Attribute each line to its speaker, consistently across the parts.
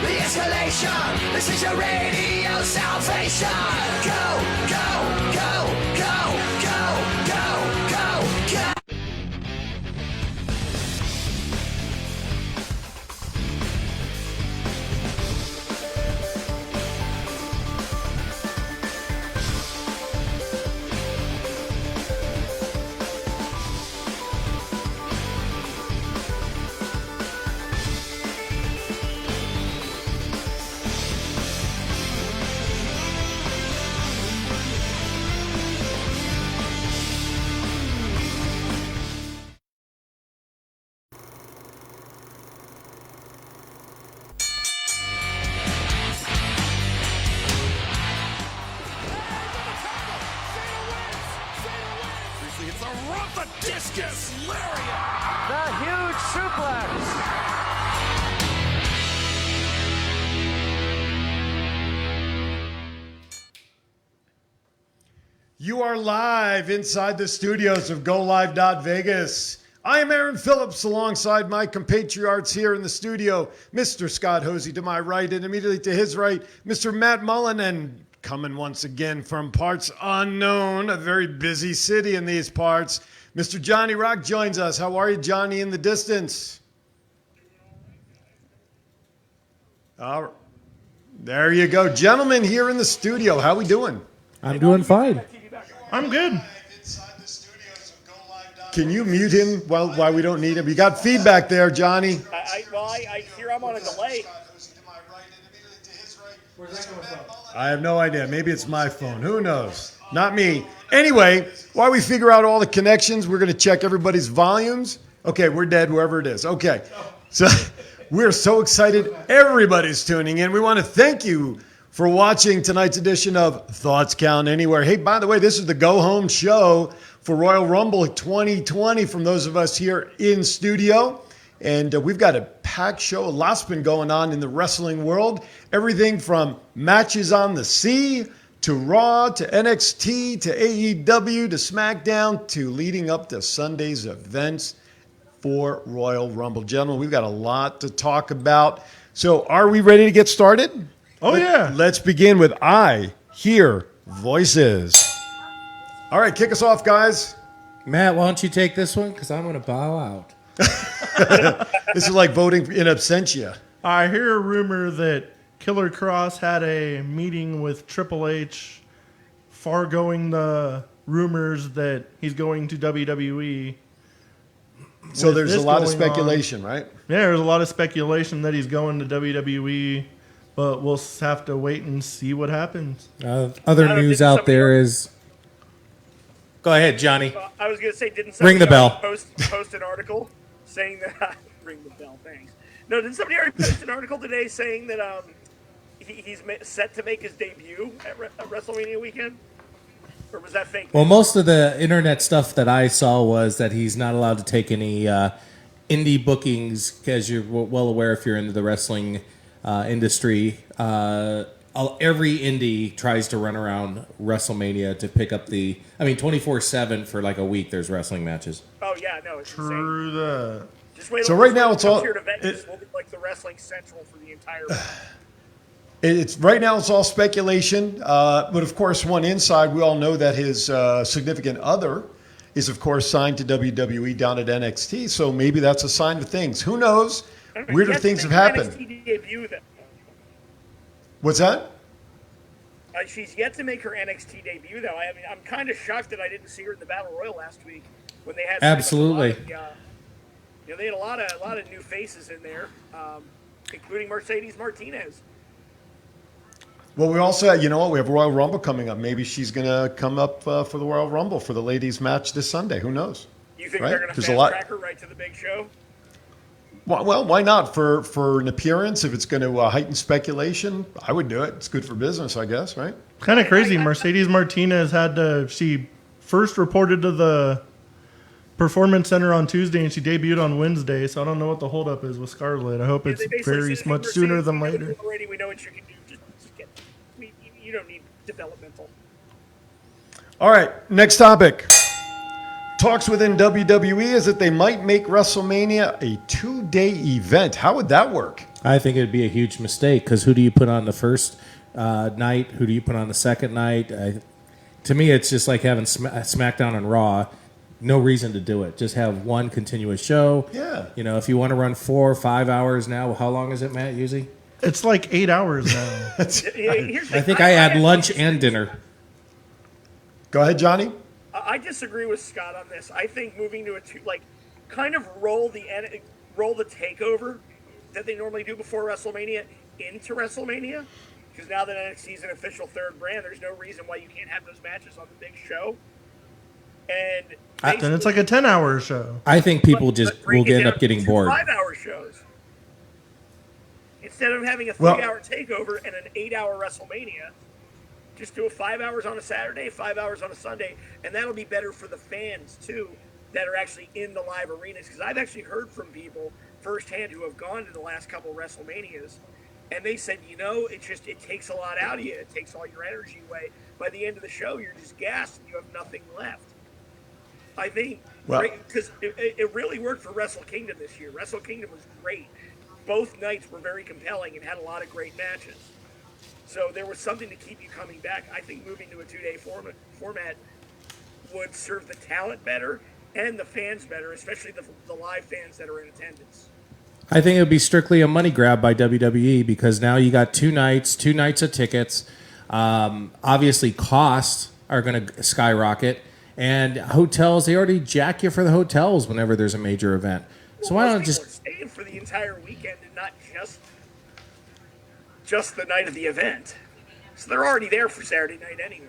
Speaker 1: the escalation. This is your radio salvation. Go, go, go, go, go, go, go, go.
Speaker 2: Discus lariat.
Speaker 3: The huge suplex.
Speaker 4: You are live inside the studios of GoLive.Vegas. I am Aaron Phillips alongside my compatriots here in the studio, Mr. Scott Hosey to my right and immediately to his right, Mr. Matt Mullen, and coming once again from parts unknown, a very busy city in these parts, Mr. Johnny Rock joins us. How are you, Johnny, in the distance? All right. There you go. Gentlemen here in the studio, how we doing?
Speaker 5: I'm doing fine.
Speaker 2: I'm good.
Speaker 4: Can you mute him while we don't need him? You got feedback there, Johnny.
Speaker 6: I hear I'm on a delay.
Speaker 4: I have no idea. Maybe it's my phone. Who knows? Not me. Anyway, while we figure out all the connections, we're going to check everybody's volumes. Okay, we're dead, whoever it is. Okay, so we're so excited. Everybody's tuning in. We want to thank you for watching tonight's edition of Thoughts Count Anywhere. Hey, by the way, this is the go-home show for Royal Rumble 2020 from those of us here in studio. And we've got a packed show. A lot's been going on in the wrestling world. Everything from matches on the sea to Raw, to NXT, to AEW, to SmackDown, to leading up to Sunday's events for Royal Rumble. Gentlemen, we've got a lot to talk about. So are we ready to get started?
Speaker 2: Yeah.
Speaker 4: Let's begin with I Hear Voices. All right, kick us off, guys.
Speaker 5: Matt, why don't you take this one? Because I'm going to bow out.
Speaker 4: This is like voting in absentia.
Speaker 2: I hear a rumor that Killer Cross had a meeting with Triple H, foregoing the rumors that he's going to WWE.
Speaker 4: So there's a lot of speculation, right?
Speaker 2: Yeah, there's a lot of speculation that he's going to WWE, but we'll have to wait and see what happens.
Speaker 5: Other news out there is... Go ahead, Johnny.
Speaker 6: I was going to say, didn't
Speaker 5: Ring
Speaker 6: somebody
Speaker 5: the bell.
Speaker 6: post an article saying that... ring the bell, thanks. No, did somebody already post an article today saying that he's set to make his debut at WrestleMania weekend? Or was that fake?
Speaker 5: Well, most of the internet stuff that I saw was that he's not allowed to take any indie bookings, as you're well aware if you're into the wrestling industry. Every indie tries to run around WrestleMania to pick up 24/7 for like a week there's wrestling matches.
Speaker 6: Oh, yeah, no, it's
Speaker 2: True
Speaker 6: insane.
Speaker 2: that.
Speaker 6: Just wait
Speaker 4: So right now it's all...
Speaker 6: Here to Vegas. We'll be like the Wrestling Central for the entire week.
Speaker 4: It's right now. It's all speculation, but of course, one inside we all know that his significant other is, of course, signed to WWE down at NXT. So maybe that's a sign of things. Who knows? Weirder things have happened.
Speaker 6: NXT debut, though.
Speaker 4: What's that?
Speaker 6: She's yet to make her NXT debut, though. I mean, I'm kind of shocked that I didn't see her in the Battle Royal last week when they had
Speaker 5: Absolutely.
Speaker 6: They had a lot of new faces in there, including Mercedes Martinez.
Speaker 4: Well, we also, you know what? We have Royal Rumble coming up. Maybe she's going to come up for the Royal Rumble for the ladies' match this Sunday. Who knows?
Speaker 6: You think
Speaker 4: right?
Speaker 6: they're going to
Speaker 4: There's
Speaker 6: fast track her right to the big show?
Speaker 4: Well, why not? For an appearance, if it's going to heighten speculation, I would do it. It's good for business, I guess, right?
Speaker 2: Kind of crazy. Mercedes Martinez she first reported to the Performance Center on Tuesday and she debuted on Wednesday, so I don't know what the holdup is with Scarlett. I hope it's very much sooner than later.
Speaker 6: Already we know what you can do. Just get, you don't need developmental.
Speaker 4: All right, next topic. Talks within WWE is that they might make WrestleMania a 2-day event. How would that work?
Speaker 5: I think it'd be a huge mistake because who do you put on the first night? Who do you put on the second night? To me, it's just like having SmackDown and Raw. No reason to do it. Just have one continuous show.
Speaker 4: Yeah.
Speaker 5: You know, if you want to run 4 or 5 hours now, how long is it, Matt, usually?
Speaker 2: It's like 8 hours now.
Speaker 5: I think I add lunch and dinner.
Speaker 4: Go ahead, Johnny.
Speaker 6: I disagree with Scott on this. I think moving to kind of roll the takeover that they normally do before WrestleMania into WrestleMania, because now that NXT is an official third brand, there's no reason why you can't have those matches on the big show. And
Speaker 2: Then it's like a 10-hour show.
Speaker 5: I think people will end up getting bored.
Speaker 6: 5-hour shows. Instead of having a 3-hour takeover and an 8-hour WrestleMania, just do a 5 hours on a Saturday, 5 hours on a Sunday, and that'll be better for the fans too that are actually in the live arenas. Because I've actually heard from people firsthand who have gone to the last couple WrestleManias, and they said, it takes a lot out of you. It takes all your energy away. By the end of the show, you're just gassed and you have nothing left. I think because it really worked for Wrestle Kingdom this year. Wrestle Kingdom was great. Both nights were very compelling and had a lot of great matches. So there was something to keep you coming back. I think moving to a 2-day format would serve the talent better and the fans better, especially the live fans that are in attendance.
Speaker 5: I think it would be strictly a money grab by WWE because now you got 2 nights of tickets. Obviously, costs are going to skyrocket. And hotels, they already jack you for the hotels whenever there's a major event. So why don't just
Speaker 6: staying for the entire weekend and not just the night of the event? So they're already there for Saturday night anyway.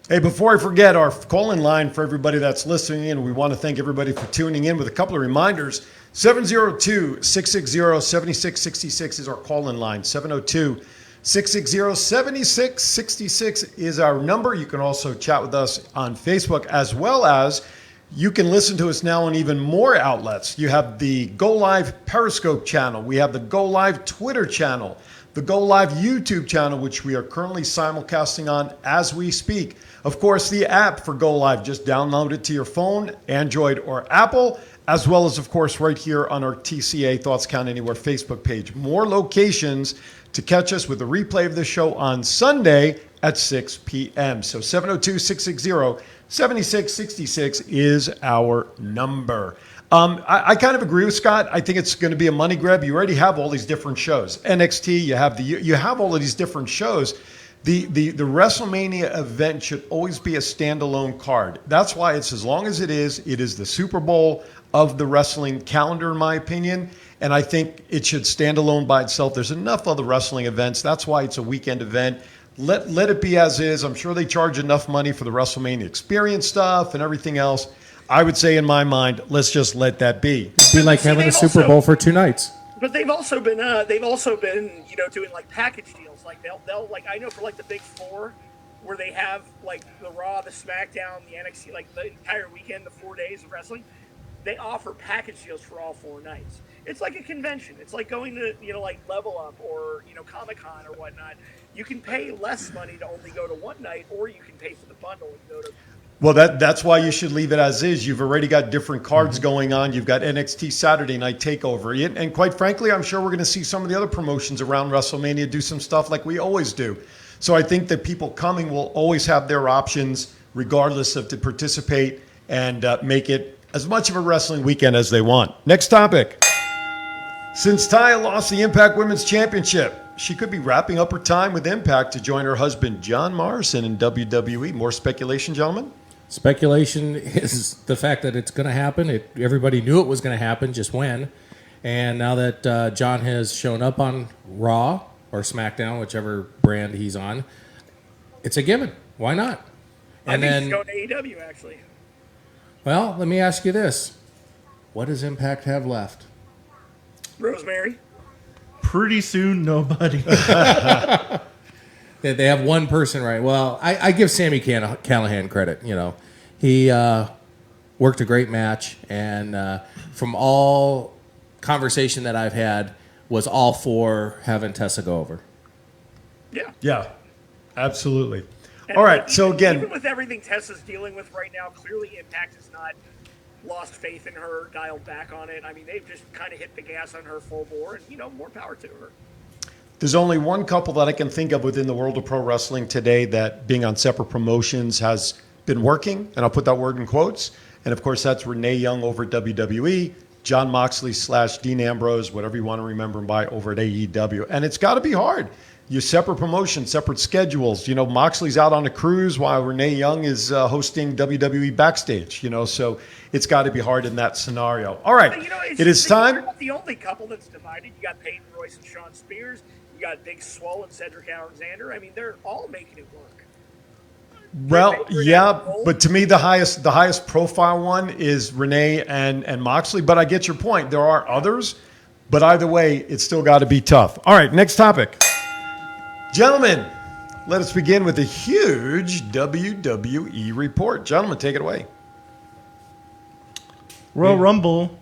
Speaker 4: Hey, before I forget, our call-in line for everybody that's listening in, we want to thank everybody for tuning in with a couple of reminders. 702-660-7666 is our call-in line. 702-660-7666 is our number. You can also chat with us on Facebook, as well as you can listen to us now on even more outlets. You have the Go Live Periscope channel. We have the Go Live Twitter channel, the Go Live YouTube channel, which we are currently simulcasting on as we speak. Of course, the app for Go Live, just download it to your phone, Android or Apple, as well as, of course, right here on our TCA Thoughts Count Anywhere Facebook page. More locations to catch us with a replay of the show on Sunday at 6 p.m. So 702-660-7666 is our number. I kind of agree with Scott. I think it's going to be a money grab. You already have all these different shows. NXT, you have all of these different shows. The WrestleMania event should always be a standalone card. That's why it's as long as it is the Super Bowl of the wrestling calendar, in my opinion. And I think it should stand alone by itself. There's enough other wrestling events. That's why it's a weekend event. Let it be as is. I'm sure they charge enough money for the WrestleMania experience stuff and everything else. I would say in my mind, let's just let that be.
Speaker 5: It'd be like having a Super Bowl for 2 nights.
Speaker 6: But they've also been doing like package deals. Like they'll like, I know for like the big 4 where they have like the Raw, the SmackDown, the NXT, like the entire weekend, the 4 days of wrestling, they offer package deals for all 4 nights. It's like a convention. It's like going to, like Level Up or, Comic-Con or whatnot. You can pay less money to only go to one night, or you can pay for the bundle and go to...
Speaker 4: Well, that's why you should leave it as is. You've already got different cards going on. You've got NXT Saturday Night TakeOver. And quite frankly, I'm sure we're going to see some of the other promotions around WrestleMania do some stuff like we always do. So I think that people coming will always have their options, regardless of to participate and make it as much of a wrestling weekend as they want. Next topic. Since Taya lost the Impact Women's Championship, she could be wrapping up her time with Impact to join her husband, John Morrison, in WWE. More speculation, gentlemen?
Speaker 5: Speculation is the fact that it's going to happen. Everybody knew it was going to happen, just when. And now that John has shown up on Raw or SmackDown, whichever brand he's on, it's a given. Why not?
Speaker 6: And I think he's going to AEW, actually.
Speaker 5: Well, let me ask you this. What does Impact have left?
Speaker 6: Rosemary?
Speaker 2: Pretty soon, nobody.
Speaker 5: They have one person, right? Well, I give Sami Callihan credit. He worked a great match, and from all conversation that I've had, was all for having Tessa go over.
Speaker 4: Yeah, absolutely.
Speaker 6: And
Speaker 4: all right, so again...
Speaker 6: Even with everything Tessa's dealing with right now, clearly Impact is not lost faith in her, dialed back on it. I mean, they've just kind of hit the gas on her full bore, and more power to her.
Speaker 4: There's only one couple that I can think of within the world of pro wrestling today that being on separate promotions has been working, and I'll put that word in quotes. And of course, that's Renee Young over at WWE, John Moxley / Dean Ambrose, whatever you want to remember him by, over at AEW. And it's got to be hard. You separate promotions, separate schedules. Moxley's out on a cruise while Renee Young is hosting WWE backstage. So it's got to be hard in that scenario. All right, it is time.
Speaker 6: You're not the only couple that's divided. You got Peyton Royce and Shawn Spears. You got Big Swole and Cedric Alexander. I mean, they're all making it work.
Speaker 4: Well, yeah, but to me, the highest profile one is Renee and Moxley. But I get your point. There are others, but either way, it's still got to be tough. All right, next topic. Gentlemen, let us begin with a huge WWE report. Gentlemen, take it away.
Speaker 2: Royal Rumble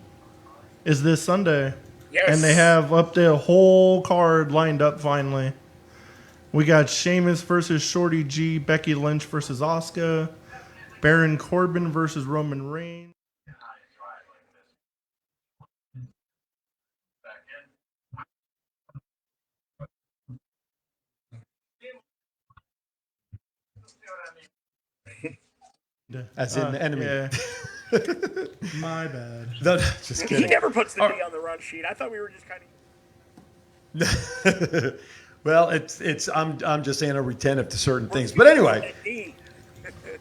Speaker 2: is this Sunday.
Speaker 6: Yes.
Speaker 2: And they have up the whole card lined up finally. We got Sheamus versus Shorty G, Becky Lynch versus Asuka, Baron Corbin versus Roman Reigns.
Speaker 4: As in the enemy.
Speaker 2: Yeah. My bad.
Speaker 4: No, just
Speaker 6: He
Speaker 4: kidding.
Speaker 6: never puts the D on the run sheet. I thought we were just kind of.
Speaker 4: Well, I'm just saying I'm retentive to certain things. But anyway,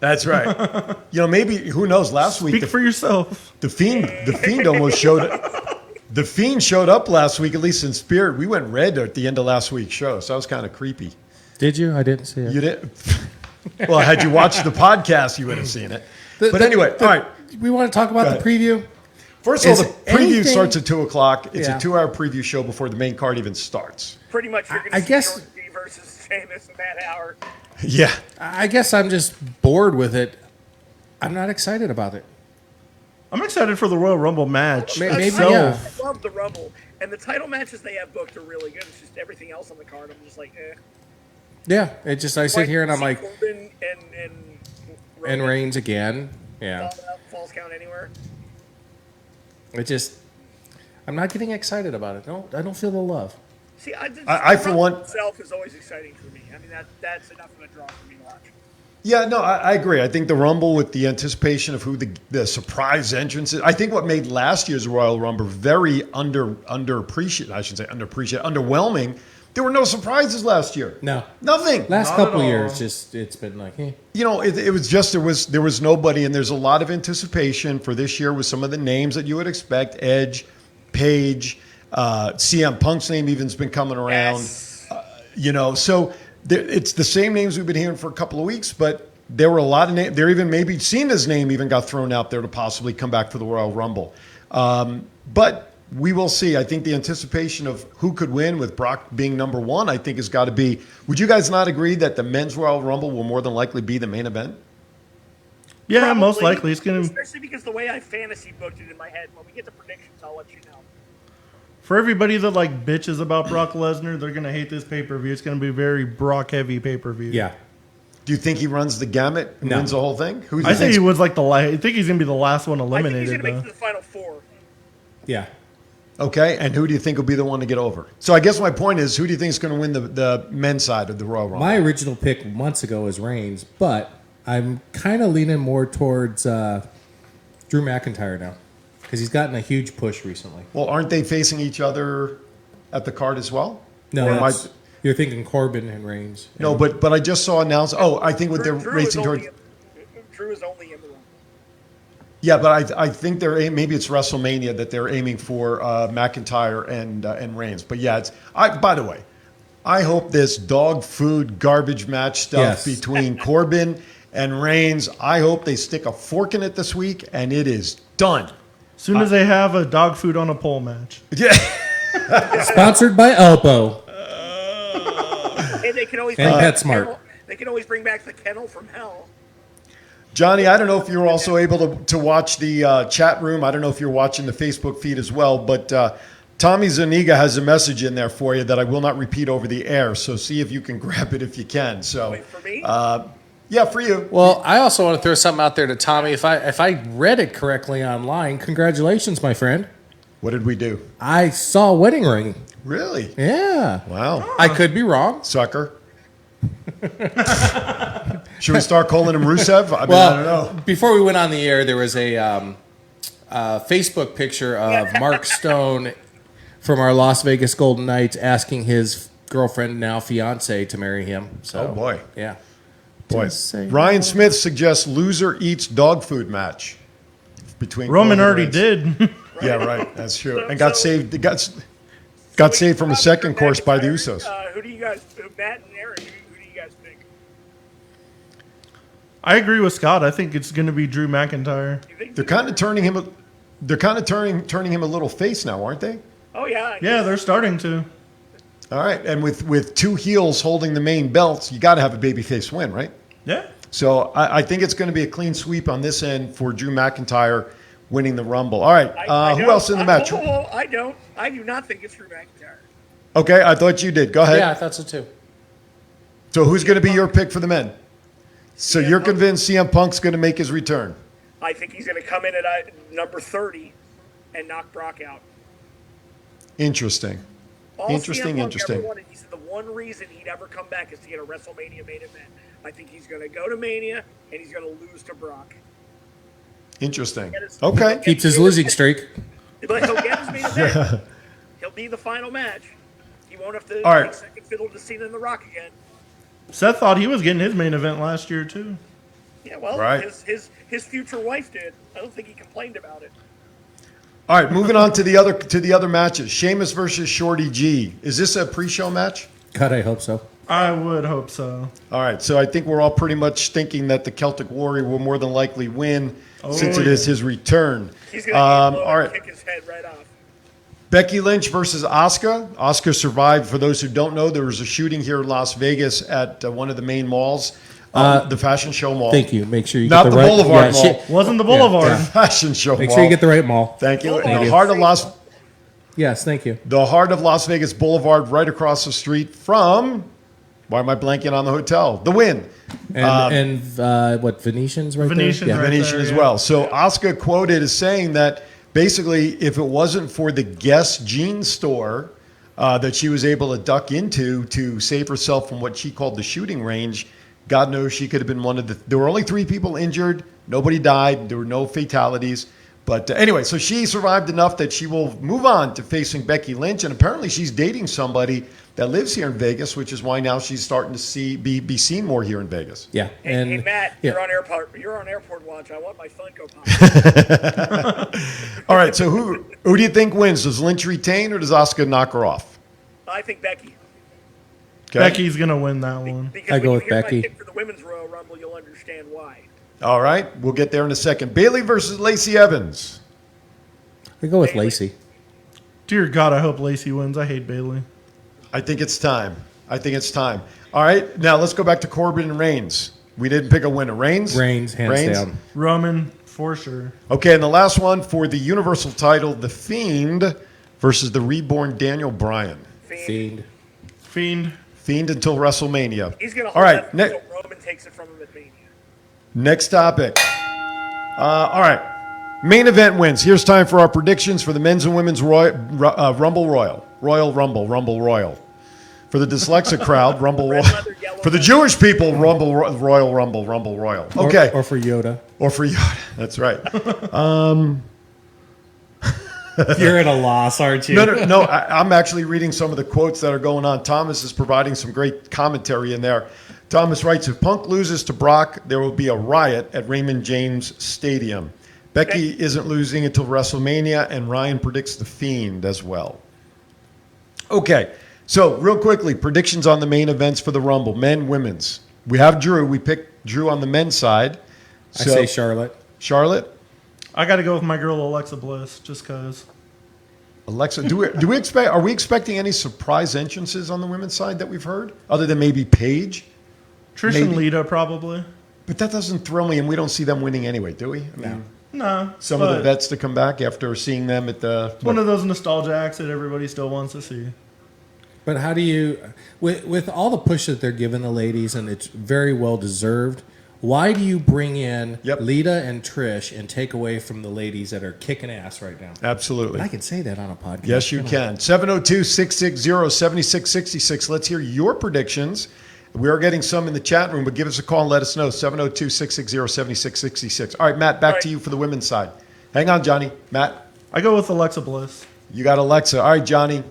Speaker 4: that's right. Maybe, who knows, last week.
Speaker 2: Speak for yourself.
Speaker 4: The Fiend almost showed up. The Fiend showed up last week, at least in spirit. We went red at the end of last week's show, so that was kind of creepy.
Speaker 5: Did you? I didn't see it.
Speaker 4: You didn't? Well, had you watched the podcast, you would have seen it. But anyway, all right.
Speaker 5: We want to talk about the preview?
Speaker 4: First of all, the preview
Speaker 5: anything-
Speaker 4: starts at 2 o'clock. It's
Speaker 5: Yeah.
Speaker 4: a 2-hour preview show before the main card even starts.
Speaker 6: Pretty much, you're going
Speaker 5: I
Speaker 6: to see
Speaker 5: guess-
Speaker 6: Shorty G versus Sheamus in that hour.
Speaker 4: Yeah.
Speaker 5: I guess I'm just bored with it. I'm not excited about it.
Speaker 2: I'm excited for the Royal Rumble match.
Speaker 5: Maybe,
Speaker 2: itself.
Speaker 6: I love the Rumble. And the title matches they have booked are really good. It's just everything else on the card. I'm just like, eh.
Speaker 5: Yeah, it just I sit here and I'm like,
Speaker 6: Corbin and
Speaker 5: and Reigns again. Yeah,
Speaker 6: falls count anywhere.
Speaker 5: it just I'm not getting excited about it. No, I don't feel the love.
Speaker 6: See,
Speaker 4: I for one-
Speaker 6: itself is always exciting for me. I mean, that's enough of a draw for me to watch.
Speaker 4: Yeah, no, I agree. I think the Rumble, with the anticipation of who the surprise entrance is, I think what made last year's Royal Rumble very underappreciated, I should say underappreciated, underwhelming. There were no surprises last year.
Speaker 5: No,
Speaker 4: Nothing.
Speaker 5: last
Speaker 2: Not
Speaker 5: couple
Speaker 2: at all.
Speaker 5: years, just it's been like, eh.
Speaker 4: It was just there was nobody, and there's a lot of anticipation for this year with some of the names that you would expect: Edge, Paige, CM Punk's name even's been coming around.
Speaker 6: Yes.
Speaker 4: So it's the same names we've been hearing for a couple of weeks, but there were a lot of names. There even maybe Cena's name even got thrown out there to possibly come back for the Royal Rumble. But we will see. I think the anticipation of who could win, with Brock being number one, I think has got to be. Would you guys not agree that the men's Royal Rumble will more than likely be the main event?
Speaker 2: Yeah,
Speaker 6: Probably,
Speaker 2: most likely it's gonna.
Speaker 6: especially because the way I fantasy booked it in my head. When we get to predictions, I'll let you know.
Speaker 2: For everybody that like bitches about Brock Lesnar, they're gonna hate this pay per view. It's gonna be very Brock heavy pay per view.
Speaker 5: Yeah.
Speaker 4: Do you think he runs the gamut and
Speaker 5: No.
Speaker 4: wins the whole thing? Who do you
Speaker 2: I think
Speaker 4: think's-
Speaker 2: he was like the last. I think he's gonna be the last one
Speaker 6: I think he's
Speaker 2: eliminated.
Speaker 6: going to make
Speaker 2: Though.
Speaker 6: it to the final four.
Speaker 5: Yeah.
Speaker 4: Okay, and who do you think will be the one to get over? So I guess my point is, who do you think is going to win the men's side of the Royal Rumble?
Speaker 5: My original pick months ago was Reigns, but I'm kind of leaning more towards Drew McIntyre now because he's gotten a huge push recently.
Speaker 4: Well, aren't they facing each other at the card as well?
Speaker 5: No,
Speaker 4: Or am I-
Speaker 5: you're thinking Corbin and Reigns.
Speaker 4: No, but I just saw announced. Oh, I think what they're
Speaker 6: Drew
Speaker 4: racing
Speaker 6: is
Speaker 4: towards.
Speaker 6: Drew is only in the Rumble.
Speaker 4: Yeah, but I think they're maybe it's WrestleMania that they're aiming for McIntyre and Reigns. But yeah, by the way, I hope this dog food garbage match stuff
Speaker 5: Yes.
Speaker 4: between Corbin and Reigns. I hope they stick a fork in it this week, and it is done.
Speaker 2: As soon as they have a dog food on a pole match.
Speaker 4: Yeah.
Speaker 5: Sponsored by Elbow.
Speaker 6: And they can always
Speaker 5: And
Speaker 6: bring back the
Speaker 5: PetSmart.
Speaker 6: kennel- They can always bring back the kennel from hell.
Speaker 4: Johnny, I don't know if you were also able to watch the chat room. I don't know if you're watching the Facebook feed as well, but Tommy Zuniga has a message in there for you that I will not repeat over the air. So see if you can grab it if you can. So,
Speaker 6: Wait for me?
Speaker 4: Yeah, for you.
Speaker 5: Well, I also want to throw something out there to Tommy. If I read it correctly online, congratulations, my friend.
Speaker 4: What did we do?
Speaker 5: I saw a wedding ring.
Speaker 4: Really?
Speaker 5: Yeah.
Speaker 4: Wow.
Speaker 5: I could be wrong.
Speaker 4: Sucker. Should we start calling him Rusev? I don't know.
Speaker 5: Before we went on the air, there was a Facebook picture of Mark Stone from our Las Vegas Golden Knights asking his girlfriend, now fiance, to marry him. So,
Speaker 4: Oh, boy.
Speaker 5: Yeah.
Speaker 4: Boy.
Speaker 5: Just say
Speaker 4: Ryan Smith suggests loser eats dog food match between
Speaker 2: Roman
Speaker 4: Corbin
Speaker 2: already
Speaker 4: and Reigns.
Speaker 2: did.
Speaker 4: Yeah, right. That's true. And got saved. Got saved from a second course by the Usos.
Speaker 6: Who do you guys, Matt and Aaron, who do you guys pick?
Speaker 2: I agree with Scott. I think it's going to be Drew McIntyre.
Speaker 6: You think
Speaker 4: They're kind of turning him. They're kind of turning him a little face now, aren't they?
Speaker 6: Oh, yeah.
Speaker 2: Yeah, they're starting to.
Speaker 4: All right, and with two heels holding the main belts, you got to have a babyface win, right?
Speaker 2: Yeah.
Speaker 4: So I think it's going to be a clean sweep on this end for Drew McIntyre winning the Rumble. All right, who else in the match?
Speaker 6: I don't. I do not think it's Drew McIntyre.
Speaker 4: Okay, I thought you did. Go ahead.
Speaker 5: Yeah, I thought so too.
Speaker 4: So who's going to be your pick for the men? So you're convinced CM Punk's going to make his return?
Speaker 6: I think he's going to come in at number 30 and knock Brock out.
Speaker 4: Interesting.
Speaker 6: All
Speaker 4: Interesting,
Speaker 6: CM Punk
Speaker 4: interesting.
Speaker 6: Ever wanted, he said the one reason he'd ever come back is to get a WrestleMania main event. I think he's going to go to Mania and he's going to lose to Brock.
Speaker 4: Interesting.
Speaker 6: He'll get
Speaker 4: Okay.
Speaker 5: Keeps his losing streak.
Speaker 6: But he'll get his main event. He'll be the final match. He won't have to
Speaker 4: All right.
Speaker 6: take second fiddle to Cena and The Rock again.
Speaker 2: Seth thought he was getting his main event last year, too.
Speaker 6: Yeah, well,
Speaker 4: Right.
Speaker 6: his future wife did. I don't think he complained about it.
Speaker 4: All right, moving on to the other matches. Sheamus versus Shorty G. Is this a pre-show match?
Speaker 5: God, I hope so.
Speaker 2: I would hope so.
Speaker 4: All right, so I think we're all pretty much thinking that the Celtic Warrior will more than likely win since it is his return.
Speaker 6: He's going to
Speaker 4: all right.
Speaker 6: kick his head right off.
Speaker 4: Becky Lynch versus Asuka. Asuka survived. For those who don't know, there was a shooting here in Las Vegas at one of the main malls, the Fashion Show Mall.
Speaker 5: Thank you. Make sure you
Speaker 4: Not
Speaker 5: get
Speaker 4: the
Speaker 5: right
Speaker 4: Boulevard Mall.
Speaker 5: shit.
Speaker 2: Wasn't the Boulevard.
Speaker 5: Yeah.
Speaker 4: Fashion Show
Speaker 5: Make
Speaker 4: Mall.
Speaker 5: sure you get the right mall.
Speaker 4: Thank you.
Speaker 6: Thank
Speaker 4: The
Speaker 6: you.
Speaker 4: heart of
Speaker 5: Yes, thank you.
Speaker 4: Las Vegas Boulevard, right across the street from. Why am I blanking on the hotel? The Wynn.
Speaker 5: And what, Venetian's right
Speaker 2: Venetian's
Speaker 5: there? Yeah.
Speaker 2: right
Speaker 4: Venetian
Speaker 2: there,
Speaker 4: as
Speaker 2: yeah.
Speaker 4: well. So Asuka quoted as saying that basically, if it wasn't for the Guess jeans store that she was able to duck into to save herself from what she called the shooting range, God knows she could have been one of the. There were only 3 people injured. Nobody died. There were no fatalities. But anyway, so she survived enough that she will move on to facing Becky Lynch, and apparently she's dating somebody that lives here in Vegas, which is why now she's starting to be seen more here in Vegas.
Speaker 5: Yeah.
Speaker 6: Hey, Matt,
Speaker 5: yeah.
Speaker 6: you're on airport watch. I want my Funko Pop.
Speaker 4: All right, so who do you think wins? Does Lynch retain or does Asuka knock her off?
Speaker 6: I think Becky.
Speaker 4: Okay.
Speaker 2: Becky's going to win that one.
Speaker 6: Because
Speaker 5: I go
Speaker 6: when
Speaker 5: with
Speaker 6: you hear
Speaker 5: Becky.
Speaker 6: my pick for the Women's Royal Rumble, you'll understand why.
Speaker 4: All right, we'll get there in a second. Bailey versus Lacey Evans.
Speaker 5: I go with Lacey.
Speaker 2: Dear God, I hope Lacey wins. I hate Bailey.
Speaker 4: I think it's time. All right, now let's go back to Corbin and Reigns. We didn't pick a winner. Reigns?
Speaker 5: Reigns, hands down.
Speaker 2: Roman, for sure.
Speaker 4: Okay, and the last one for the Universal title, The Fiend versus the reborn Daniel Bryan.
Speaker 5: Fiend.
Speaker 2: Fiend.
Speaker 4: Fiend until WrestleMania.
Speaker 6: He's going to
Speaker 4: All
Speaker 6: hold
Speaker 4: right,
Speaker 6: that until Roman takes it from him at Mania.
Speaker 4: next topic. All right. Main event wins. Here's time for our predictions for the men's and women's Rumble Royal. Royal Rumble, Rumble Royal. For the dyslexic crowd, Rumble Royal.
Speaker 6: leather, yellow
Speaker 4: For the
Speaker 6: leather.
Speaker 4: Jewish people, Royal Rumble, Rumble Royal. Okay.
Speaker 5: Or for Yoda.
Speaker 4: Or for Yoda. That's right.
Speaker 5: You're at a loss, aren't you?
Speaker 4: No. I'm actually reading some of the quotes that are going on. Thomas is providing some great commentary in there. Thomas writes, if Punk loses to Brock, there will be a riot at Raymond James Stadium. Becky isn't losing until WrestleMania, and Ryan predicts The Fiend as well. Okay, so real quickly, predictions on the main events for the Rumble, men, women's. We have Drew. We picked Drew on the men's side.
Speaker 5: I say Charlotte.
Speaker 4: Charlotte?
Speaker 2: I got to go with my girl Alexa Bliss, just because.
Speaker 4: Alexa, do we expect? Are we expecting any surprise entrances on the women's side that we've heard, other than maybe Paige?
Speaker 2: Trish and
Speaker 4: Maybe.
Speaker 2: Lita, probably.
Speaker 4: But that doesn't thrill me, and we don't see them winning anyway, do we? I mean,
Speaker 2: No.
Speaker 4: some of the vets to come back after seeing them at the.
Speaker 2: It's one of those nostalgia acts that everybody still wants to see.
Speaker 5: But how do you, with all the push that they're giving the ladies, and it's very well deserved, Why do you bring in
Speaker 4: Yep.
Speaker 5: Lita and Trish and take away from the ladies that are kicking ass right now?
Speaker 4: Absolutely.
Speaker 5: I can say that on a podcast.
Speaker 4: Yes, you can. 702-660-7666. Let's hear your predictions. We are getting some in the chat room, but give us a call and let us know. 702-660-7666. All right, Matt, back to you for the women's side. Hang on, Johnny. Matt,
Speaker 2: I go with Alexa Bliss.
Speaker 4: you got Alexa. All right, Johnny.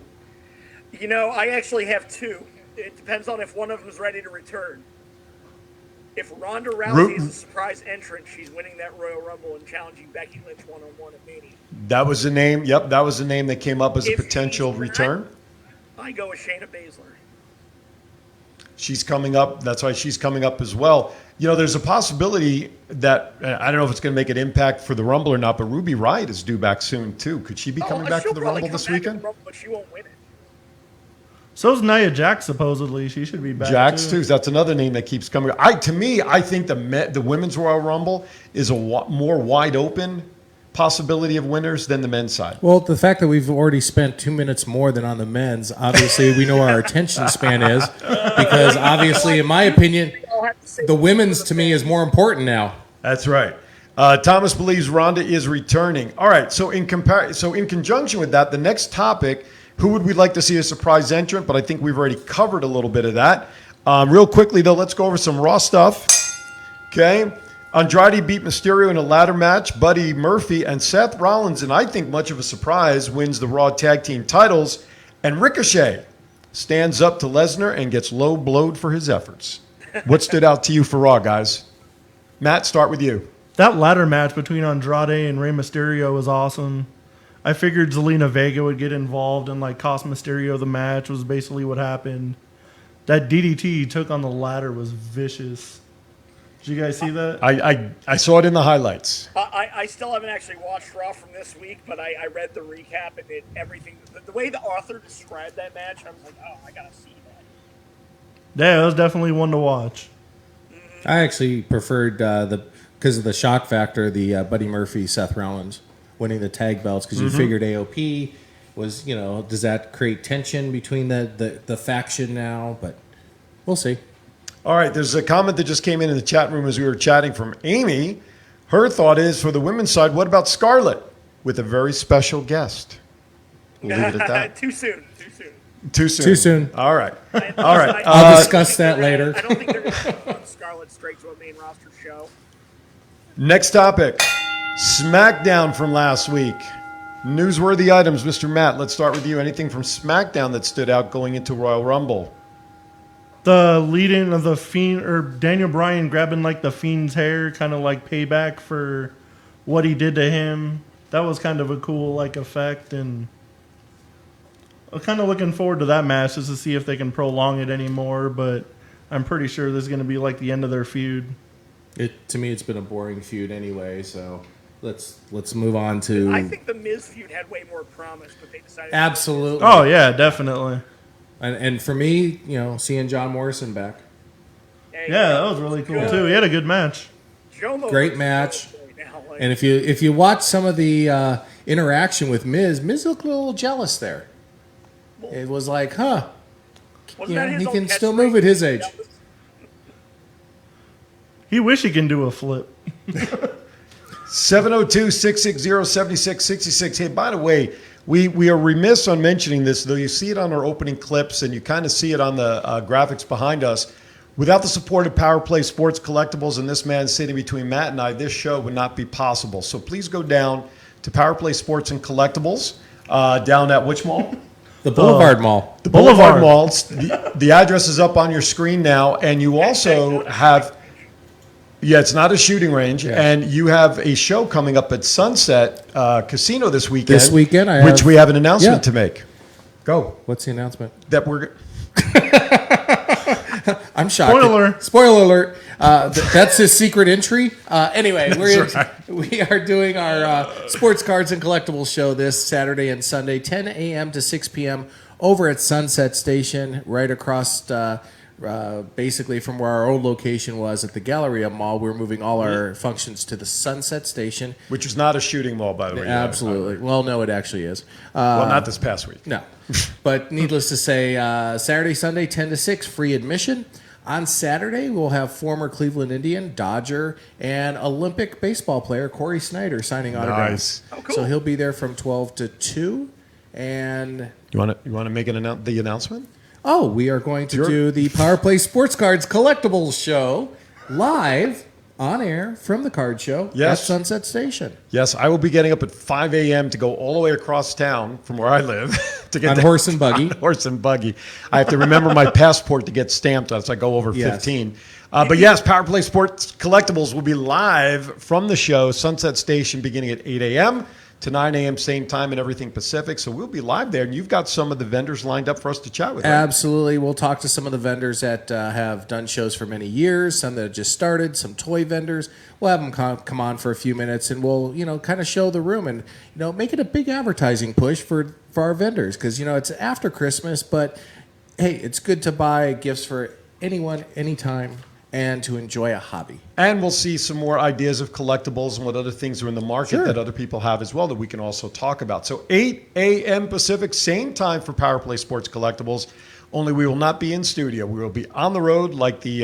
Speaker 6: You know, I actually have two. It depends on if one of them's ready to return. If Ronda Rousey is a surprise entrant, she's winning that Royal Rumble and challenging Becky Lynch one-on-one at Mania.
Speaker 4: That was the name. Yep, that was the name that came up as a
Speaker 6: If
Speaker 4: potential
Speaker 6: she's not,
Speaker 4: return.
Speaker 6: I go with Shayna Baszler.
Speaker 4: She's coming up. That's why she's coming up as well. You know, there's a possibility that, I don't know if it's going to make an impact for the Rumble or not, but Ruby Riott is due back soon, too. Could she be coming back
Speaker 6: she'll
Speaker 4: to the
Speaker 6: probably
Speaker 4: Rumble
Speaker 6: come
Speaker 4: this
Speaker 6: back in the
Speaker 4: weekend?
Speaker 6: Rumble, but she won't win it.
Speaker 2: So's Nia Jax, supposedly. She should be back,
Speaker 4: Jax, too. That's another name that keeps coming. To me, I think the Women's Royal Rumble is a more wide open possibility of winners than the men's side.
Speaker 5: Well, the fact that we've already spent 2 minutes more than on the men's, obviously we know our attention span is, because obviously, in my opinion, the women's to me is more important now.
Speaker 4: That's right. Thomas believes Ronda is returning. All right. So in conjunction with that, the next topic, who would we like to see as a surprise entrant? But I think we've already covered a little bit of that. Real quickly, though, let's go over some Raw stuff. Okay. Andrade beat Mysterio in a ladder match. Buddy Murphy and Seth Rollins, and I think much of a surprise, wins the Raw Tag Team titles. And Ricochet stands up to Lesnar and gets low blowed for his efforts. What stood out to you for Raw, guys? Matt, start with you.
Speaker 2: That ladder match between Andrade and Rey Mysterio was awesome. I figured Zelina Vega would get involved and cost Mysterio the match, was basically what happened. That DDT he took on the ladder was vicious. Did you guys see that?
Speaker 4: I saw it in the highlights.
Speaker 6: I still haven't actually watched Raw from this week, but I read the recap and everything. The way the author described that match, I was like, oh, I got to see that.
Speaker 2: Yeah, it was definitely one to watch.
Speaker 5: I actually preferred because of the shock factor, the Buddy Murphy, Seth Rollins winning the tag belts, because you figured AOP was, does that create tension between the faction now? But we'll see.
Speaker 4: All right, there's a comment that just came in the chat room as we were chatting from Amy. Her thought is, for the women's side, what about Scarlett with a very special guest? We'll leave it at that.
Speaker 6: Too soon.
Speaker 4: Too soon.
Speaker 5: Too soon.
Speaker 4: All right. All right.
Speaker 5: I'll discuss that later.
Speaker 6: I don't think they're going to put Scarlett straight to a main roster show.
Speaker 4: Next topic, SmackDown from last week. Newsworthy items, Mr. Matt. Let's start with you. Anything from SmackDown that stood out going into Royal Rumble?
Speaker 2: The lead-in of the Fiend, or Daniel Bryan grabbing the Fiend's hair, kind of payback for what he did to him. That was kind of a cool effect, and I'm kind of looking forward to that match just to see if they can prolong it anymore. But I'm pretty sure this is going to be the end of their feud.
Speaker 5: To me, it's been a boring feud anyway. So let's move on to.
Speaker 6: I think the Miz feud had way more promise, but they decided.
Speaker 5: Absolutely.
Speaker 2: Oh yeah, definitely.
Speaker 5: And for me, seeing John Morrison back.
Speaker 2: Yeah, that was really cool too. He had a good match.
Speaker 5: Great match. And if you watch some of the interaction with Miz looked a little jealous there. It was like, he can still move at his age.
Speaker 2: He wish he can do a flip.
Speaker 4: 702-660-7666. Hey, by the way, we are remiss on mentioning this, though you see it on our opening clips and you kind of see it on the graphics behind us. Without the support of Power Play Sports Collectibles and this man sitting between Matt and I, this show would not be possible. So please go down to Power Play Sports and Collectibles down at which mall?
Speaker 5: The Boulevard Mall.
Speaker 4: The Boulevard Mall. The address is up on your screen now, and you also have... Yeah, it's not a shooting range, and you have a show coming up at Sunset Casino this weekend.
Speaker 5: This weekend,
Speaker 4: which we have an announcement to make. Go.
Speaker 5: What's the announcement?
Speaker 4: That we're.
Speaker 5: I'm shocked. Spoiler alert. That's his secret entry. Anyway, we are doing our sports cards and collectibles show this Saturday and Sunday, 10 a.m. to 6 p.m. over at Sunset Station, right across. Basically from where our old location was at the Galleria Mall. We're moving all our functions to the Sunset Station.
Speaker 4: Which is not a shooting mall, by the way.
Speaker 5: Absolutely. Well, no, it actually is.
Speaker 4: Well, not this past week.
Speaker 5: No. But needless to say, Saturday, Sunday, 10 to 6, free admission. On Saturday, we'll have former Cleveland Indian, Dodger, and Olympic baseball player Corey Snyder signing autographs.
Speaker 4: Nice.
Speaker 6: Oh, cool.
Speaker 5: So he'll be there from 12 to 2. And
Speaker 4: You want to make the announcement?
Speaker 5: we are going to
Speaker 4: Sure.
Speaker 5: do the Power Play Sports Cards Collectibles Show live on air from the card show
Speaker 4: Yes.
Speaker 5: at Sunset Station.
Speaker 4: Yes, I will be getting up at 5 a.m. to go all the way across town from where I live to get
Speaker 5: On
Speaker 4: there.
Speaker 5: horse and buggy.
Speaker 4: On horse and buggy. I have to remember my passport to get stamped as I go over
Speaker 5: Yes.
Speaker 4: 15. But yes, Power Play Sports Collectibles will be live from the show, Sunset Station, beginning at 8 a.m. to 9 a.m. same time and everything Pacific. So we'll be live there, and you've got some of the vendors lined up for us to chat with. Right?
Speaker 5: Absolutely. We'll talk to some of the vendors that have done shows for many years, some that have just started, some toy vendors. We'll have them come on for a few minutes, and we'll, kind of show the room and, make it a big advertising push for our vendors because, it's after Christmas, but, hey, it's good to buy gifts for anyone, anytime, and to enjoy a hobby.
Speaker 4: And we'll see some more ideas of collectibles and what other things are in the market that other people have as well that we can also talk about. So 8 a.m. Pacific, same time for Power Play Sports Collectibles, only we will not be in studio. We will be on the road like the,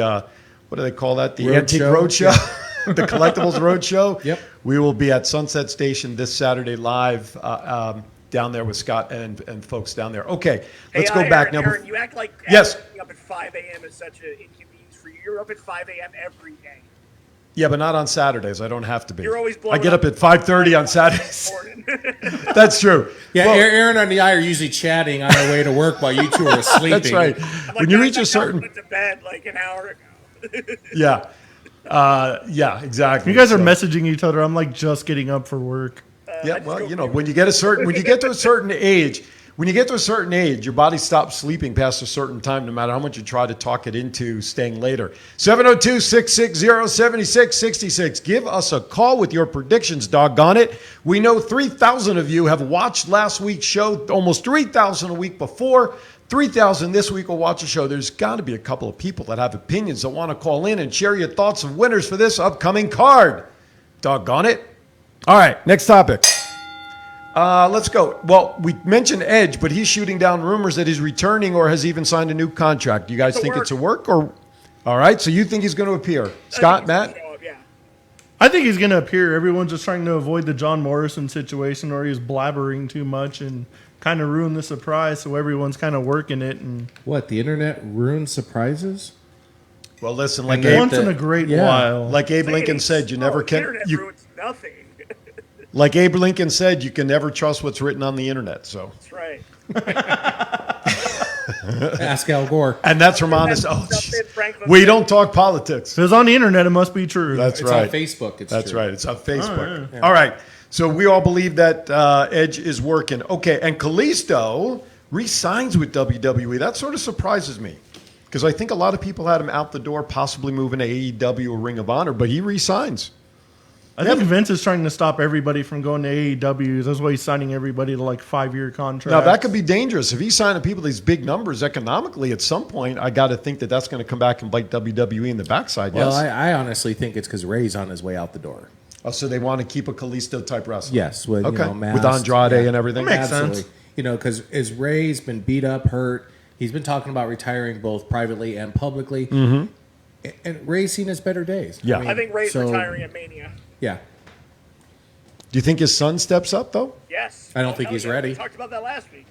Speaker 4: what do they call that? The Antique Roadshow. The Collectibles Roadshow.
Speaker 5: Yep.
Speaker 4: We will be at Sunset Station this Saturday live down there with Scott and folks down there. Okay, let's go back now.
Speaker 6: Aaron, you act like
Speaker 4: Yes.
Speaker 6: getting up at 5 a.m. is such an inconvenience for you. You're up at 5 a.m. every day.
Speaker 4: Yeah, but not on Saturdays. I don't have to be.
Speaker 6: You're always blown
Speaker 4: I get up at 5:30 on Saturdays.
Speaker 6: Morning.
Speaker 4: That's true.
Speaker 5: Yeah,
Speaker 4: Well,
Speaker 5: Aaron and I are usually chatting on our way to work while you two are sleeping.
Speaker 4: that's right.
Speaker 6: I'm
Speaker 4: When you
Speaker 6: "Guys,
Speaker 4: reach
Speaker 6: I
Speaker 4: a certain,
Speaker 6: went to bed like an hour ago.
Speaker 4: yeah, exactly.
Speaker 2: You guys are
Speaker 4: So-
Speaker 2: messaging each other. I'm like just getting up for work.
Speaker 4: Yeah, well, when you get to a certain age, your body stops sleeping past a certain time, no matter how much you try to talk it into staying later. 702-660-7666. Give us a call with your predictions, doggone it. We know 3,000 of you have watched last week's show, almost 3,000 a week before. 3,000 this week will watch the show. There's got to be a couple of people that have opinions that want to call in and share your thoughts of winners for this upcoming card. Doggone it. All right, next topic. Let's go. Well, we mentioned Edge, but he's shooting down rumors that he's returning or has even signed a new contract. Do you guys think it's a work or? All right, so you think he's going to appear? Scott, Matt?
Speaker 6: Yeah.
Speaker 2: I think he's going to appear. Everyone's just trying to avoid the John Morrison situation where he's blabbering too much and kind of ruin the surprise. So everyone's kind of working it. And
Speaker 5: What, the internet ruins surprises?
Speaker 4: Well, listen, like
Speaker 5: And
Speaker 4: Abe,
Speaker 2: once in a great while.
Speaker 4: like Abe Lincoln said, you never can.
Speaker 6: Internet
Speaker 4: You,
Speaker 6: ruins nothing.
Speaker 4: like Abe Lincoln said, you can never trust what's written on the internet. So,
Speaker 6: That's right.
Speaker 5: Ask Al Gore.
Speaker 4: and that's from honest. Oh, jeez. We don't talk politics.
Speaker 2: if it's on the internet, it must be true.
Speaker 4: That's
Speaker 5: It's
Speaker 4: right.
Speaker 5: on Facebook.
Speaker 4: That's
Speaker 5: true.
Speaker 4: right. It's on Facebook.
Speaker 2: yeah.
Speaker 4: All right. So we all believe that Edge is working. Okay. And Kalisto re-signs with WWE. That sort of surprises me because I think a lot of people had him out the door, possibly moving to AEW or Ring of Honor, but he re-signs.
Speaker 2: I think Vince is trying to stop everybody from going to AEW. That's why he's signing everybody to like 5-year contracts.
Speaker 4: Now, that could be dangerous. If he's signing people these big numbers economically, at some point, I got to think that that's going to come back and bite WWE in the backside.
Speaker 5: Well,
Speaker 4: Yes.
Speaker 5: I honestly think it's because Ray's on his way out the door.
Speaker 4: Oh, so they want to keep a Kalisto type wrestler.
Speaker 5: Yes, with
Speaker 4: Okay.
Speaker 5: masked,
Speaker 4: With Andrade and everything.
Speaker 2: That makes
Speaker 5: Absolutely.
Speaker 2: sense.
Speaker 5: Because as Ray's been beat up, hurt, he's been talking about retiring both privately and publicly. Mm-hmm. And Ray's seen his better days.
Speaker 4: Yeah.
Speaker 6: I think Ray's
Speaker 5: so-
Speaker 6: retiring at Mania.
Speaker 5: Yeah.
Speaker 4: Do you think his son steps up, though?
Speaker 6: Yes.
Speaker 5: I don't think
Speaker 6: hell
Speaker 5: he's
Speaker 6: yeah.
Speaker 5: ready.
Speaker 6: We talked about that last week.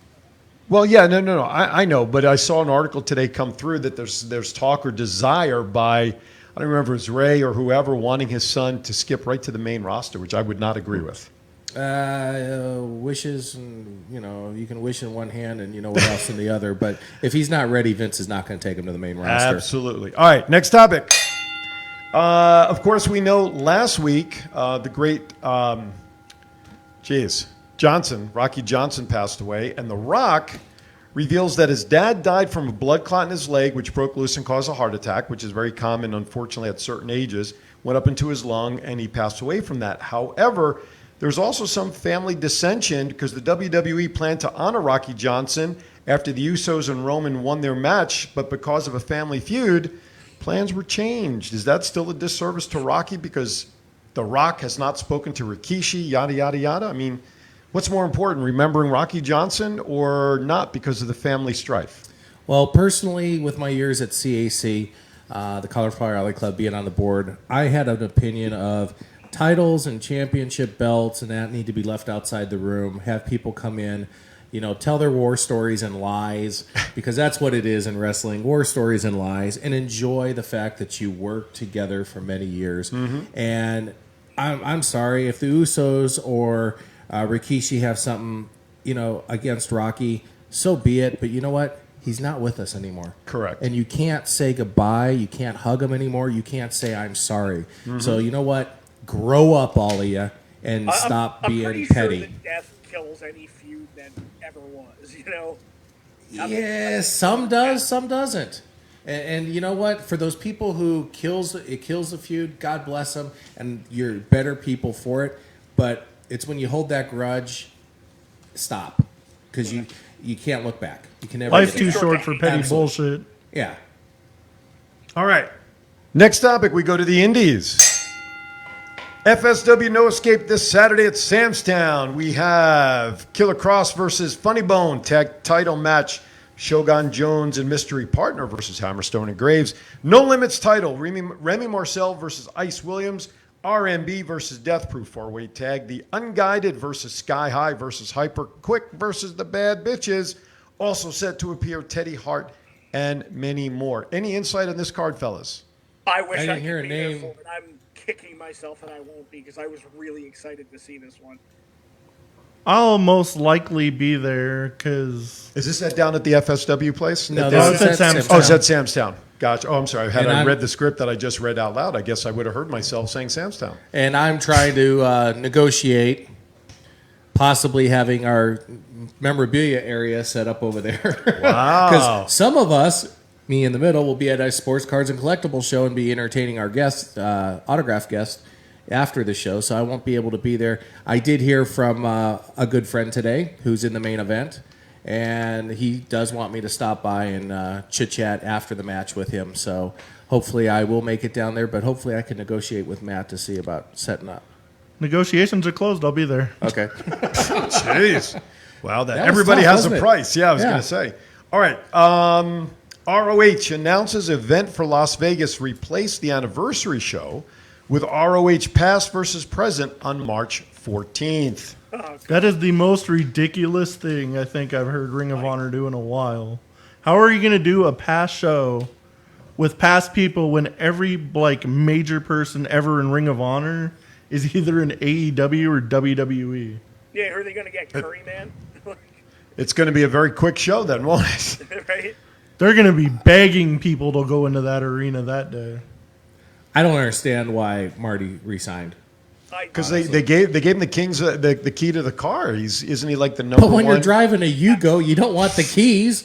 Speaker 4: Well, yeah, no. I know, but I saw an article today come through that there's talk or desire by, I don't remember if it was Ray or whoever, wanting his son to skip right to the main roster, which I would not agree with.
Speaker 5: Wishes, and you can wish in one hand and what else in the other. But if he's not ready, Vince is not going to take him to the main roster.
Speaker 4: Absolutely. All right, next topic. Of course, we know last week the great, Rocky Johnson passed away, and The Rock reveals that his dad died from a blood clot in his leg, which broke loose and caused a heart attack, which is very common, unfortunately, at certain ages, went up into his lung, and he passed away from that. However, there's also some family dissension because the WWE planned to honor Rocky Johnson after the Usos and Roman won their match, but because of a family feud, plans were changed. Is that still a disservice to Rocky because The Rock has not spoken to Rikishi, yada, yada, yada? I mean, what's more important, remembering Rocky Johnson or not because of the family strife?
Speaker 5: Well, personally, with my years at CAC, the Cauliflower Alley Club being on the board, I had an opinion of titles and championship belts and that need to be left outside the room. Have people come in, tell their war stories and lies, because that's what it is in wrestling, war stories and lies, and enjoy the fact that you worked together for many years.
Speaker 4: Mm-hmm.
Speaker 5: And I'm sorry if the Usos or Rikishi have something, against Rocky, so be it. But you know what? He's not with us anymore.
Speaker 4: Correct.
Speaker 5: And you can't say goodbye. You can't hug him anymore. You can't say I'm sorry.
Speaker 4: Mm-hmm.
Speaker 5: So you know what? Grow up, all of you, and stop being
Speaker 6: pretty
Speaker 5: petty.
Speaker 6: Sure that death kills any feud that ever was.
Speaker 5: Yeah, some does, some doesn't. And you know what? For those people who kills the feud, God bless them, and you're better people for it. But it's when you hold that grudge, stop, because you can't look back. You can never.
Speaker 2: Life's
Speaker 5: get
Speaker 2: too
Speaker 5: it back.
Speaker 2: short for petty
Speaker 5: Absolutely.
Speaker 2: bullshit.
Speaker 5: Yeah.
Speaker 4: All right. Next topic, we go to the Indies. FSW No Escape this Saturday at Samstown. We have Killer Cross versus Funny Bone tag title match. Shogun Jones and Mystery Partner versus Hammerstone and Graves. No Limits title. Remy Marcel versus Ice Williams. RMB versus Death Proof 4-way tag. The Unguided versus Sky High versus Hyper Quick versus the Bad Bitches. Also set to appear Teddy Hart and many more. Any insight on this card, fellas?
Speaker 6: I wish I
Speaker 5: didn't
Speaker 6: could
Speaker 5: hear a
Speaker 6: be there
Speaker 5: name.
Speaker 6: for it. I'm kicking myself that I won't be because I was really excited to see this one.
Speaker 2: I'll most likely be there because
Speaker 4: Is this down at the FSW place?
Speaker 5: No,
Speaker 2: this
Speaker 5: this
Speaker 2: is at
Speaker 5: Sam's
Speaker 2: Sam's
Speaker 4: Oh, it's at Samstown. Gotcha. Oh, I'm sorry. Had
Speaker 5: And
Speaker 4: I
Speaker 5: I'm-
Speaker 4: read the script that I just read out loud, I guess I would have heard myself saying Samstown.
Speaker 5: And I'm trying to negotiate possibly having our memorabilia area set up over there.
Speaker 4: Wow.
Speaker 5: Because some of us, me in the middle, will be at a sports cards and collectibles show and be entertaining our guests, autograph guests, after the show. So I won't be able to be there. I did hear from a good friend today who's in the main event, and he does want me to stop by and chit-chat after the match with him. So hopefully I will make it down there, but hopefully I can negotiate with Matt to see about setting up.
Speaker 2: negotiations are closed. I'll be there.
Speaker 5: Okay.
Speaker 4: Jeez. Wow, that
Speaker 5: That was
Speaker 4: everybody
Speaker 5: tough,
Speaker 4: has
Speaker 5: wasn't
Speaker 4: a
Speaker 5: it?
Speaker 4: price. Yeah, I was
Speaker 5: Yeah.
Speaker 4: going to say. All right. ROH announces event for Las Vegas replaced the anniversary show with ROH past versus present on March 14th.
Speaker 2: That is the most ridiculous thing I think I've heard Ring of Honor do in a while. How are you going to do a past show with past people when every major person ever in Ring of Honor is either in AEW or WWE?
Speaker 6: Yeah, who are they going to get? Curry Man?
Speaker 4: It's going to be a very quick show then, won't it?
Speaker 6: Right?
Speaker 2: They're going to be begging people to go into that arena that day.
Speaker 5: I don't understand why Marty resigned.
Speaker 4: Because they gave him the Kings the key to the car. Isn't he like the number
Speaker 5: But when
Speaker 4: one?
Speaker 5: you're driving a Yugo, you don't want the keys.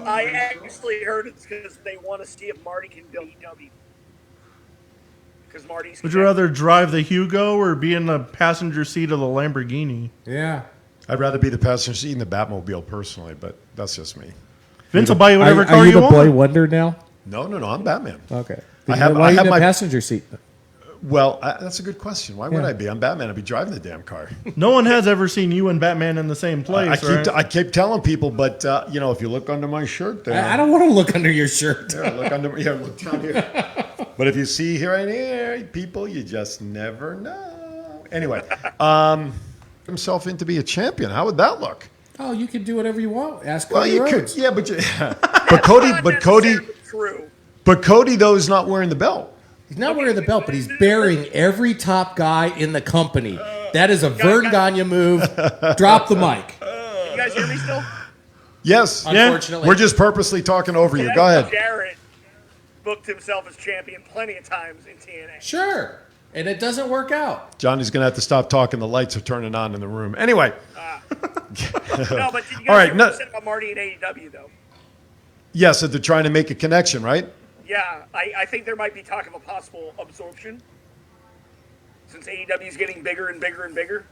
Speaker 6: I actually heard it's because they want to see if Marty can build EW. Because Marty's.
Speaker 2: Would you rather drive the Hugo or be in the passenger seat of the Lamborghini?
Speaker 5: Yeah.
Speaker 4: I'd rather be the passenger seat in the Batmobile personally, but that's just me.
Speaker 2: Vince will buy you whatever
Speaker 5: are
Speaker 2: car
Speaker 5: you
Speaker 2: you
Speaker 5: the boy
Speaker 2: want.
Speaker 5: wonder now?
Speaker 4: No, I'm Batman.
Speaker 5: Okay.
Speaker 4: I have-
Speaker 5: Why
Speaker 4: I
Speaker 5: are you
Speaker 4: have
Speaker 5: in the
Speaker 4: my-
Speaker 5: passenger seat?
Speaker 4: Well, that's a good question. Why would
Speaker 5: Yeah.
Speaker 4: I be? I'm Batman. I'd be driving the damn car.
Speaker 2: No one has ever seen you and Batman in the same place, right?
Speaker 4: I keep telling people, but if you look under my shirt, there.
Speaker 5: I don't want to look under your shirt.
Speaker 4: Yeah, look down here. But if you see here and here, people, you just never know. Anyway, himself in to be a champion. How would that look?
Speaker 5: Oh, you can do whatever you want. Ask
Speaker 4: Well,
Speaker 5: Cody
Speaker 4: you could,
Speaker 5: Rhodes.
Speaker 4: yeah, but
Speaker 6: Not necessarily True.
Speaker 4: but Cody though is not wearing the belt.
Speaker 5: He's not wearing the belt, but he's burying every top guy in the company. That is a Vern Gagne move. Drop the mic.
Speaker 6: You guys hear me still?
Speaker 4: Yes,
Speaker 5: Unfortunately.
Speaker 4: we're just purposely talking over you. Go ahead.
Speaker 6: Jarrett booked himself as champion plenty of times in TNA.
Speaker 5: Sure. And it doesn't work out.
Speaker 4: Johnny's gonna have to stop talking. The lights are turning on in the room. Anyway.
Speaker 6: No, but did you guys
Speaker 4: All right,
Speaker 6: hear
Speaker 4: no-
Speaker 6: what I said about Marty and AEW, though?
Speaker 4: Yes, that they're trying to make a connection, right?
Speaker 6: Yeah, I think there might be talk of a possible absorption since AEW is getting bigger and bigger and bigger.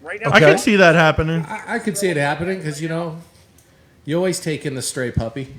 Speaker 6: Right now,
Speaker 2: I could see that happening.
Speaker 5: I could see it happening because, you always take in the stray puppy.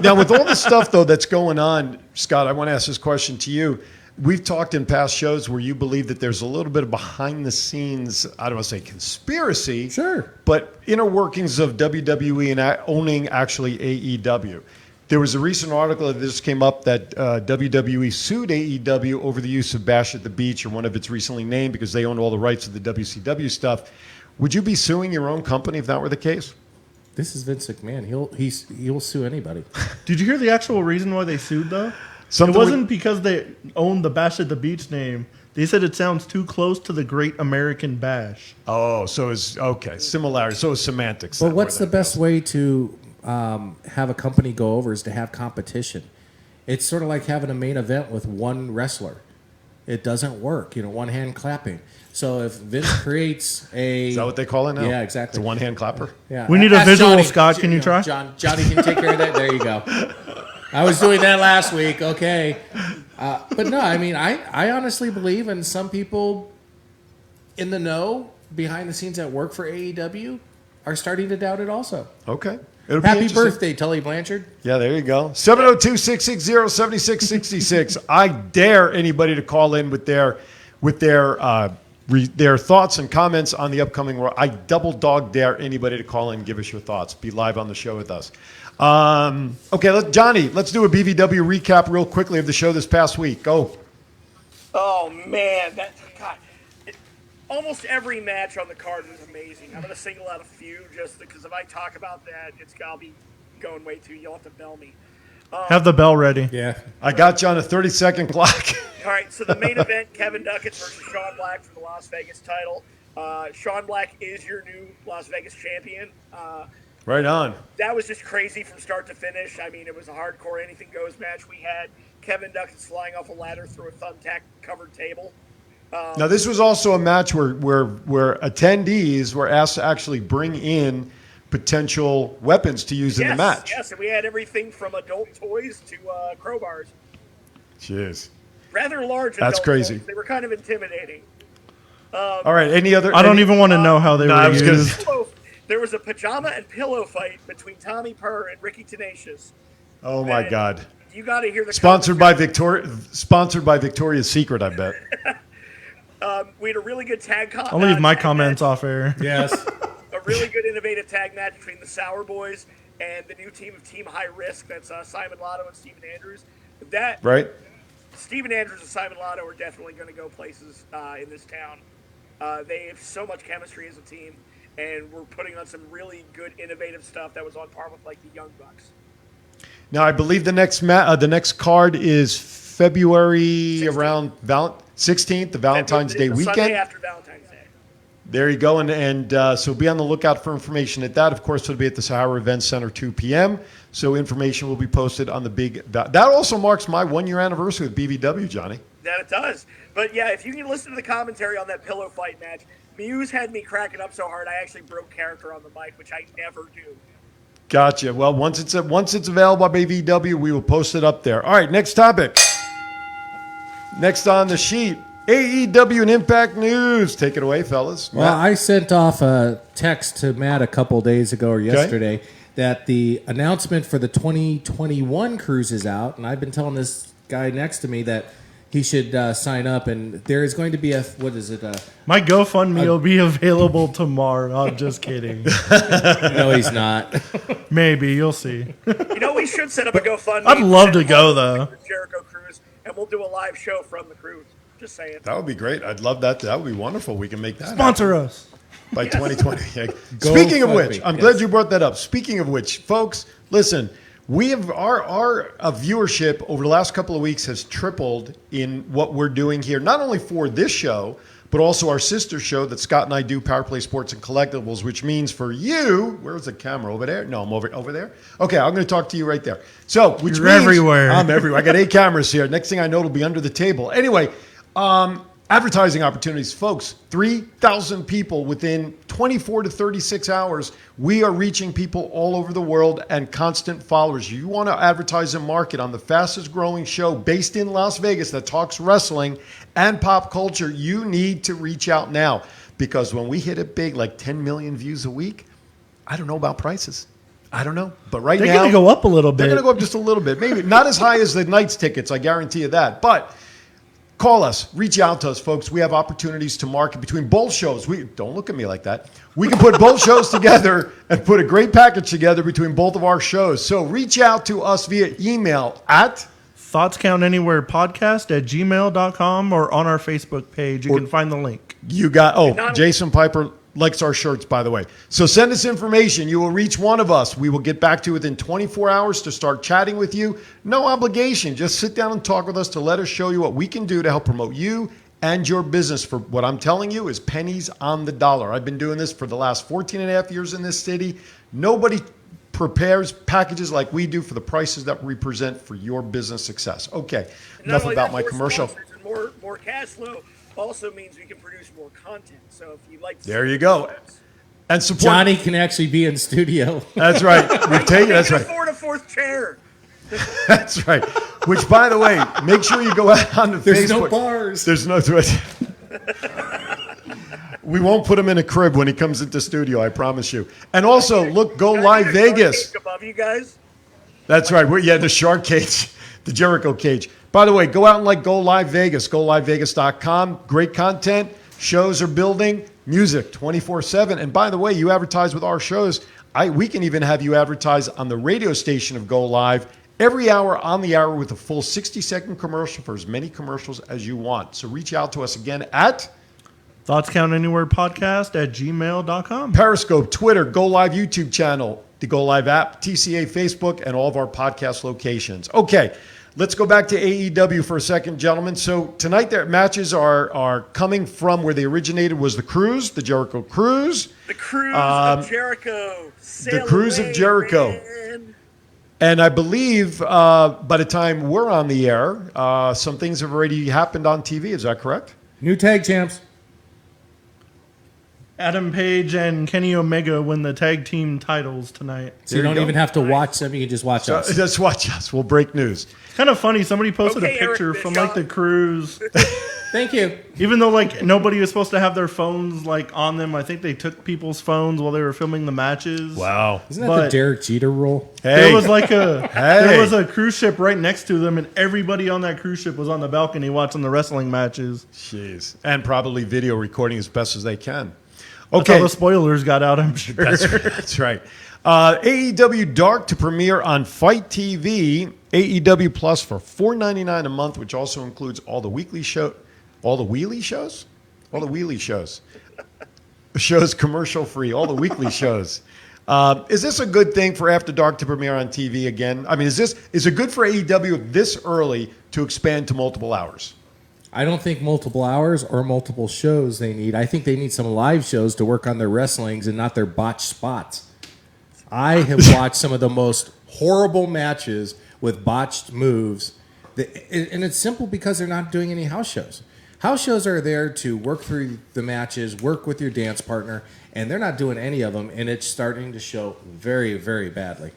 Speaker 4: Now, with all the stuff, though, that's going on, Scott, I want to ask this question to you. we've talked in past shows where you believe that there's a little bit of behind the scenes, I don't want to say conspiracy,
Speaker 5: Sure,
Speaker 4: but inner workings of WWE and owning actually AEW. There was a recent article that this came up that WWE sued AEW over the use of Bash at the Beach, or one of its recently named, because they owned all the rights to the WCW stuff. Would you be suing your own company if that were the case?
Speaker 5: this is Vince McMahon. He'll sue anybody.
Speaker 2: Did you hear the actual reason why they sued, though?
Speaker 4: Something
Speaker 2: It wasn't because they owned the Bash at the Beach name. They said it sounds too close to the Great American Bash.
Speaker 4: Oh, so it's okay. Similarity. So it's semantics.
Speaker 5: But
Speaker 4: then,
Speaker 5: what's
Speaker 4: where
Speaker 5: the
Speaker 4: that
Speaker 5: best
Speaker 4: goes.
Speaker 5: way to have a company go over is to have competition. It's sort of like having a main event with one wrestler. It doesn't work, one hand clapping. So if Vince creates a...
Speaker 4: Is that what they call it now?
Speaker 5: Yeah, exactly.
Speaker 4: It's a one-hand clapper?
Speaker 5: Yeah.
Speaker 2: We need a
Speaker 5: Ask
Speaker 2: visual,
Speaker 5: Johnny.
Speaker 2: Scott. Can you try?
Speaker 5: Johnny can take care of that. There you go. I was doing that last week. Okay. But no, I mean, I honestly believe, and some people in the know behind the scenes that work for AEW are starting to doubt it also.
Speaker 4: Okay. It'll be
Speaker 5: Happy
Speaker 4: interesting.
Speaker 5: birthday, Tully Blanchard.
Speaker 4: Yeah, there you go. 702-660-7666. I dare anybody to call in with their thoughts and comments on the upcoming Raw. I double dog dare anybody to call in and give us your thoughts. Be live on the show with us. Okay, Johnny, let's do a BVW recap real quickly of the show this past week. Go.
Speaker 6: Oh man, almost every match on the card was amazing. I'm going to single out a few just because if I talk about that, I'll be going way too. You'll have to bell me.
Speaker 2: Have the bell ready.
Speaker 5: Yeah.
Speaker 4: I got you on a 30-second clock.
Speaker 6: All right, so the main event, Kevin Duckett versus Shawn Black for the Las Vegas title. Shawn Black is your new Las Vegas champion.
Speaker 4: Right on.
Speaker 6: That was just crazy from start to finish. I mean, it was a hardcore anything-goes match. We had Kevin Duckett flying off a ladder through a thumbtack-covered table.
Speaker 4: Now, this was also a match where attendees were asked to actually bring in potential weapons to use in the match.
Speaker 6: Yes, and we had everything from adult toys to crowbars.
Speaker 4: Jeez.
Speaker 6: Rather large
Speaker 4: That's
Speaker 6: adult
Speaker 4: crazy.
Speaker 6: toys. They were kind of intimidating.
Speaker 4: All right, any other...
Speaker 2: I don't even want to know how they
Speaker 4: I
Speaker 2: were
Speaker 4: was gonna-
Speaker 2: used.
Speaker 6: There was a pajama and pillow fight between Tommy Purr and Ricky Tenacious.
Speaker 4: Oh, my
Speaker 6: And
Speaker 4: God.
Speaker 6: You got to hear the
Speaker 4: Sponsored by Victoria's Secret, I bet.
Speaker 6: We had a really good tag.
Speaker 2: I'll leave my
Speaker 6: tag
Speaker 2: comments
Speaker 6: match.
Speaker 2: off air.
Speaker 5: Yes.
Speaker 6: A really good innovative tag match between the Sour Boys and the new team of Team High Risk. That's Simon Lotto and Steven Andrews. That
Speaker 4: Right?
Speaker 6: Steven Andrews and Simon Lotto are definitely going to go places in this town. They have so much chemistry as a team, and we're putting on some really good innovative stuff that was on par with like the Young Bucks.
Speaker 4: Now, I believe the next card is February
Speaker 6: 16th.
Speaker 4: around 16th, the Valentine's Day
Speaker 6: The
Speaker 4: weekend.
Speaker 6: Sunday after Valentine's Day.
Speaker 4: There you go. And so be on the lookout for information at that. Of course, it'll be at the Sahara Event Center, 2 p.m. So information will be posted on the big... That also marks my 1-year anniversary with BVW, Johnny.
Speaker 6: That it does. But yeah, if you can listen to the commentary on that pillow fight match, Muse had me cracking up so hard I actually broke character on the mic, which I never do.
Speaker 4: Gotcha. Well, once it's available by BVW, we will post it up there. All right, next topic. Next on the sheet, AEW and Impact News. Take it away, fellas.
Speaker 5: Well,
Speaker 4: Matt.
Speaker 5: I sent off a text to Matt a couple days ago or yesterday that the announcement for the 2021 cruise is out, and I've been telling this guy next to me that he should sign up, and there is going to be
Speaker 2: My GoFundMe will be available tomorrow. I'm just kidding.
Speaker 5: no, he's not.
Speaker 2: Maybe. You'll see.
Speaker 6: You know, we should set up a GoFundMe.
Speaker 2: I'd love to go, though.
Speaker 6: The Jericho Cruise, and we'll do a live show from the cruise. Just saying.
Speaker 4: That would be great. I'd love that. That would be wonderful. We can make that
Speaker 2: Sponsor us.
Speaker 4: by 2020.
Speaker 5: Go
Speaker 4: Speaking of
Speaker 5: fund
Speaker 4: which,
Speaker 5: me.
Speaker 4: I'm
Speaker 5: Yes.
Speaker 4: glad you brought that up. Speaking of which, folks, listen, we have our viewership over the last couple of weeks has tripled in what we're doing here, not only for this show, but also our sister show that Scott and I do, Power Play Sports and Collectibles, which means for you, where's the camera? Over there? No, I'm over there. Okay, I'm going to talk to you right there. So, which
Speaker 2: You're
Speaker 4: means
Speaker 2: everywhere.
Speaker 4: I'm everywhere. I got 8 cameras here. Next thing I know, it'll be under the table. Anyway, advertising opportunities, folks. 3,000 people within 24 to 36 hours. We are reaching people all over the world and constant followers. You want to advertise and market on the fastest growing show based in Las Vegas that talks wrestling and pop culture. You need to reach out now, because when we hit it big, like 10 million views a week, I don't know about prices. I don't know. But right
Speaker 2: They're
Speaker 4: now,
Speaker 2: going to go up a little
Speaker 4: they're
Speaker 2: bit.
Speaker 4: going to go up just a little bit. Maybe not as high as the Knights tickets. I guarantee you that. But Call us. Reach out to us, folks. We have opportunities to market between both shows. Don't look at me like that. We can put both shows together and put a great package together between both of our shows. So reach out to us via email at
Speaker 2: thoughtscountanywherepodcast@gmail.com or on our Facebook page. You can find the link.
Speaker 4: You got, Jason Piper likes our shirts, by the way. So send us information. You will reach one of us. We will get back to you within 24 hours to start chatting with you. No obligation. Just sit down and talk with us to let us show you what we can do to help promote you and your business. For what I'm telling you is pennies on the dollar. I've been doing this for the last 14 and a half years in this city. Nobody prepares packages like we do for the prices that we present for your business success. Okay, enough about my commercial.
Speaker 6: More cash flow also means we can produce more content. So if you like,
Speaker 4: there you go. And support.
Speaker 5: Johnny can actually be in studio.
Speaker 4: That's right. We've taken. That's right.
Speaker 6: Afford a fourth chair.
Speaker 4: That's right. Which, by the way, make sure you go out on the
Speaker 5: There's
Speaker 4: Facebook.
Speaker 5: no bars.
Speaker 4: There's no. We won't put him in a crib when he comes into studio. I promise you. And also, look, go live Vegas.
Speaker 6: Above you guys.
Speaker 4: That's right. The shark cage, the Jericho cage. By the way, go out and go live Vegas. GoLiveVegas.com. Great content. Shows are building. Music 24/7. And by the way, you advertise with our shows. We can even have you advertise on the radio station of Go Live every hour on the hour with a full 60-second commercial for as many commercials as you want. So reach out to us again at
Speaker 2: thoughtscountanywherepodcast@gmail.com.
Speaker 4: Periscope, Twitter, Go Live YouTube channel, the Go Live app, TCA Facebook, and all of our podcast locations. Okay, let's go back to AEW for a second, gentlemen. So tonight their matches are coming from where they originated was the Cruise, the Jericho Cruise.
Speaker 6: The Cruise of Jericho.
Speaker 4: The Cruise of Jericho.
Speaker 6: Man.
Speaker 4: And I believe by the time we're on the air, some things have already happened on TV. Is that correct?
Speaker 5: New tag champs.
Speaker 2: Adam Page and Kenny Omega win the tag team titles tonight.
Speaker 5: So you don't even have to watch them. You can just watch us.
Speaker 4: Just watch us. We'll break news.
Speaker 2: It's kind of funny. Somebody posted
Speaker 6: Okay,
Speaker 2: a picture
Speaker 6: Eric
Speaker 2: from
Speaker 6: Bischoff.
Speaker 2: the Cruise.
Speaker 5: Thank you.
Speaker 2: Even though nobody was supposed to have their phones on them, I think they took people's phones while they were filming the matches.
Speaker 4: Wow.
Speaker 5: Isn't that the Derek Jeter rule?
Speaker 2: There was there was a cruise ship right next to them, and everybody on that cruise ship was on the balcony watching the wrestling matches.
Speaker 4: Jeez. And probably video recording as best as they can.
Speaker 2: That's
Speaker 4: Okay.
Speaker 2: how the spoilers got out, I'm sure.
Speaker 4: That's right. AEW Dark to premiere on Fight TV, AEW Plus for $4.99 a month, which also includes all the weekly show, all the wheelie shows, shows commercial free, all the weekly shows. Is this a good thing for After Dark to premiere on TV again? I mean, is it good for AEW this early to expand to multiple hours?
Speaker 5: I don't think multiple hours or multiple shows they need. I think they need some live shows to work on their wrestlings and not their botched spots. I have watched some of the most horrible matches with botched moves. And it's simple because they're not doing any house shows. House shows are there to work through the matches, work with your dance partner, and they're not doing any of them, and it's starting to show very, very badly.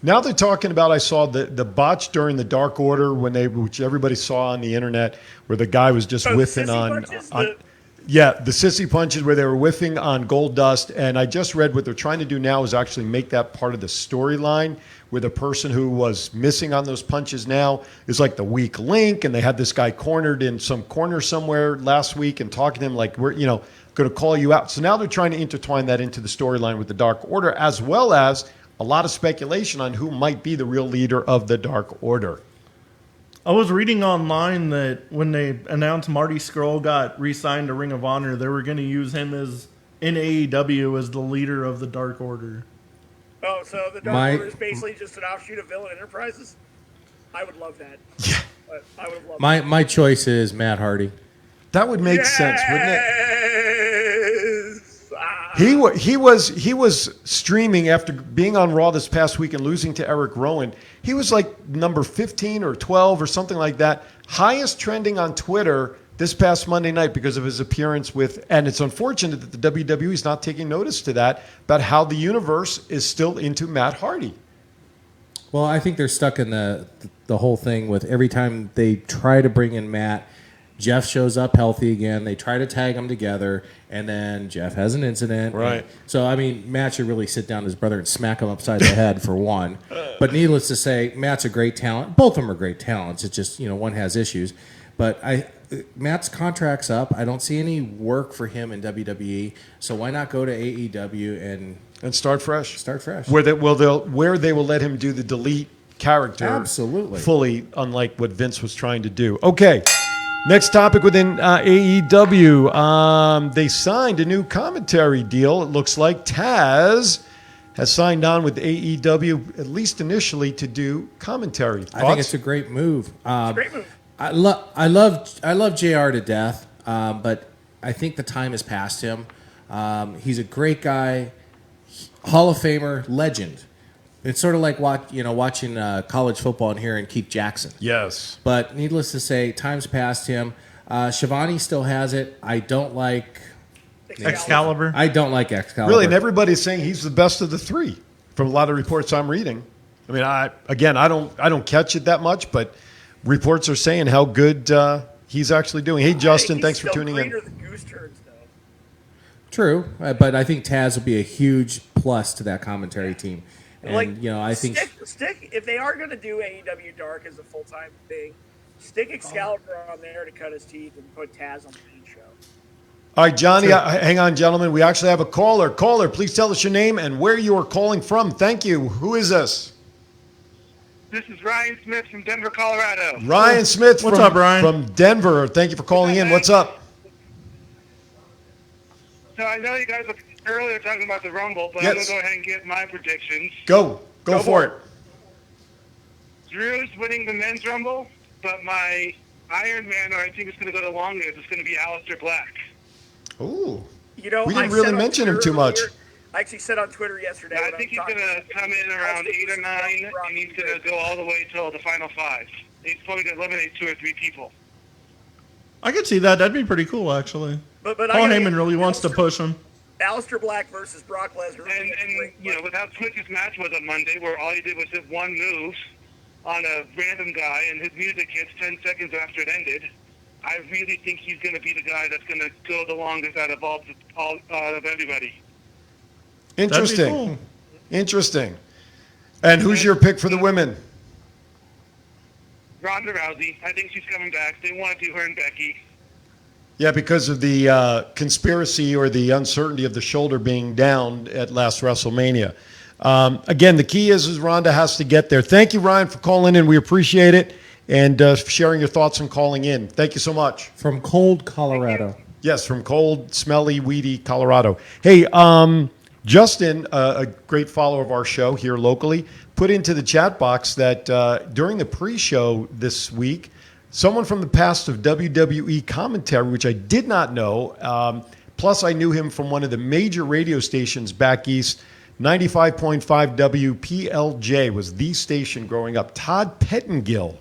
Speaker 4: Now they're talking about, I saw the botch during the Dark Order which everybody saw on the internet, where the guy was just whiffing on the sissy punches where they were whiffing on Gold Dust. And I just read what they're trying to do now is actually make that part of the storyline, where the person who was missing on those punches now is like the weak link. And they had this guy cornered in some corner somewhere last week and talking to him like, we're going to call you out. So now they're trying to intertwine that into the storyline with the Dark Order, as well as a lot of speculation on who might be the real leader of the Dark Order.
Speaker 2: I was reading online that when they announced Marty Scurll got re-signed to Ring of Honor, they were going to use him in AEW as the leader of the Dark Order.
Speaker 6: Oh, so the Dark Order is basically just an offshoot of Villain Enterprises? I would love that.
Speaker 4: Yeah.
Speaker 6: I would love
Speaker 5: My choice is Matt Hardy.
Speaker 4: That would make sense, wouldn't it?
Speaker 6: Yes!
Speaker 4: He was streaming after being on Raw this past week and losing to Eric Rowan. He was like number 15 or 12 or something like that. Highest trending on Twitter this past Monday night because of his appearance and it's unfortunate that the WWE is not taking notice to that, about how the universe is still into Matt Hardy.
Speaker 5: Well, I think they're stuck in the whole thing with every time they try to bring in Matt, Jeff shows up healthy again. They try to tag them together, and then Jeff has an incident.
Speaker 4: Right.
Speaker 5: So, I mean, Matt should really sit down with his brother and smack him upside the head for one. But needless to say, Matt's a great talent. Both of them are great talents. It's just, one has issues. But Matt's contract's up. I don't see any work for him in WWE. So why not go to AEW
Speaker 4: and start fresh?
Speaker 5: Start fresh.
Speaker 4: Where they will let him do the delete character
Speaker 5: Absolutely.
Speaker 4: fully, unlike what Vince was trying to do. Okay. Next topic within AEW. They signed a new commentary deal. It looks like Taz has signed on with AEW, at least initially, to do commentary. Thoughts?
Speaker 5: I think it's a great move.
Speaker 6: It's a great move.
Speaker 5: I love JR to death, but I think the time has passed him. He's a great guy, Hall of Famer, legend. It's sort of like watching college football and hearing Keith Jackson.
Speaker 4: Yes.
Speaker 5: But needless to say, time's past him. Shivani still has it. I don't like
Speaker 2: Excalibur.
Speaker 5: I don't like Excalibur.
Speaker 4: Really, and everybody's saying he's the best of the three from a lot of reports I'm reading. I mean, I don't catch it that much, but reports are saying how good he's actually doing. Hey, Justin, thanks for tuning in.
Speaker 6: Than Goose Turds, though.
Speaker 5: True, but I think Taz will be a huge plus to that commentary team. And, I think
Speaker 6: stick if they are going to do AEW Dark as a full-time thing, stick Excalibur on there to cut his teeth and put Taz on the main show.
Speaker 4: All right, Johnny, hang on, gentlemen. We actually have a caller. Caller, please tell us your name and where you are calling from. Thank you. Who is this?
Speaker 7: This is Ryan Smith from Denver, Colorado.
Speaker 4: Ryan Smith
Speaker 2: What's up, Ryan?
Speaker 4: from Denver. Thank you for calling in. What's up?
Speaker 7: So I know you guys were earlier talking about the Rumble, but
Speaker 4: Yes.
Speaker 7: I'm going to go ahead and get my predictions.
Speaker 4: Go for it.
Speaker 7: Drew's winning the men's Rumble, but my Iron Man, or I think it's going to go the longest, is going to be Aleister Black.
Speaker 4: Ooh.
Speaker 6: We
Speaker 4: We didn't really mention him too much.
Speaker 6: I actually said on Twitter yesterday.
Speaker 7: I think he's going to come in around 8 or 9, and he's going to go all the way till the final 5. He's probably going to eliminate 2 or 3 people.
Speaker 2: I could see that. That'd be pretty cool, actually.
Speaker 6: But
Speaker 2: Paul Heyman really wants to push him.
Speaker 6: Aleister Black versus Brock Lesnar.
Speaker 7: And with how quick his match was on Monday, where all he did was hit one move on a random guy, and his music hits 10 seconds after it ended, I really think he's going to be the guy that's going to go the longest out of all of everybody.
Speaker 4: Interesting.
Speaker 2: That'd be cool.
Speaker 4: Interesting. And who's your pick for the women?
Speaker 7: Ronda Rousey, I think she's coming back. They want to do her and Becky.
Speaker 4: Yeah, because of the conspiracy or the uncertainty of the shoulder being down at last WrestleMania. Again, the key is Ronda has to get there. Thank you, Ryan, for calling in. We appreciate it. And sharing your thoughts and calling in. Thank you so much.
Speaker 5: from cold Colorado.
Speaker 4: Yes, from cold, smelly, weedy Colorado. Hey, Justin, a great follower of our show here locally, put into the chat box that during the pre-show this week, someone from the past of WWE commentary, which I did not know, plus I knew him from one of the major radio stations back east, 95.5 WPLJ was the station growing up. Todd Pettengill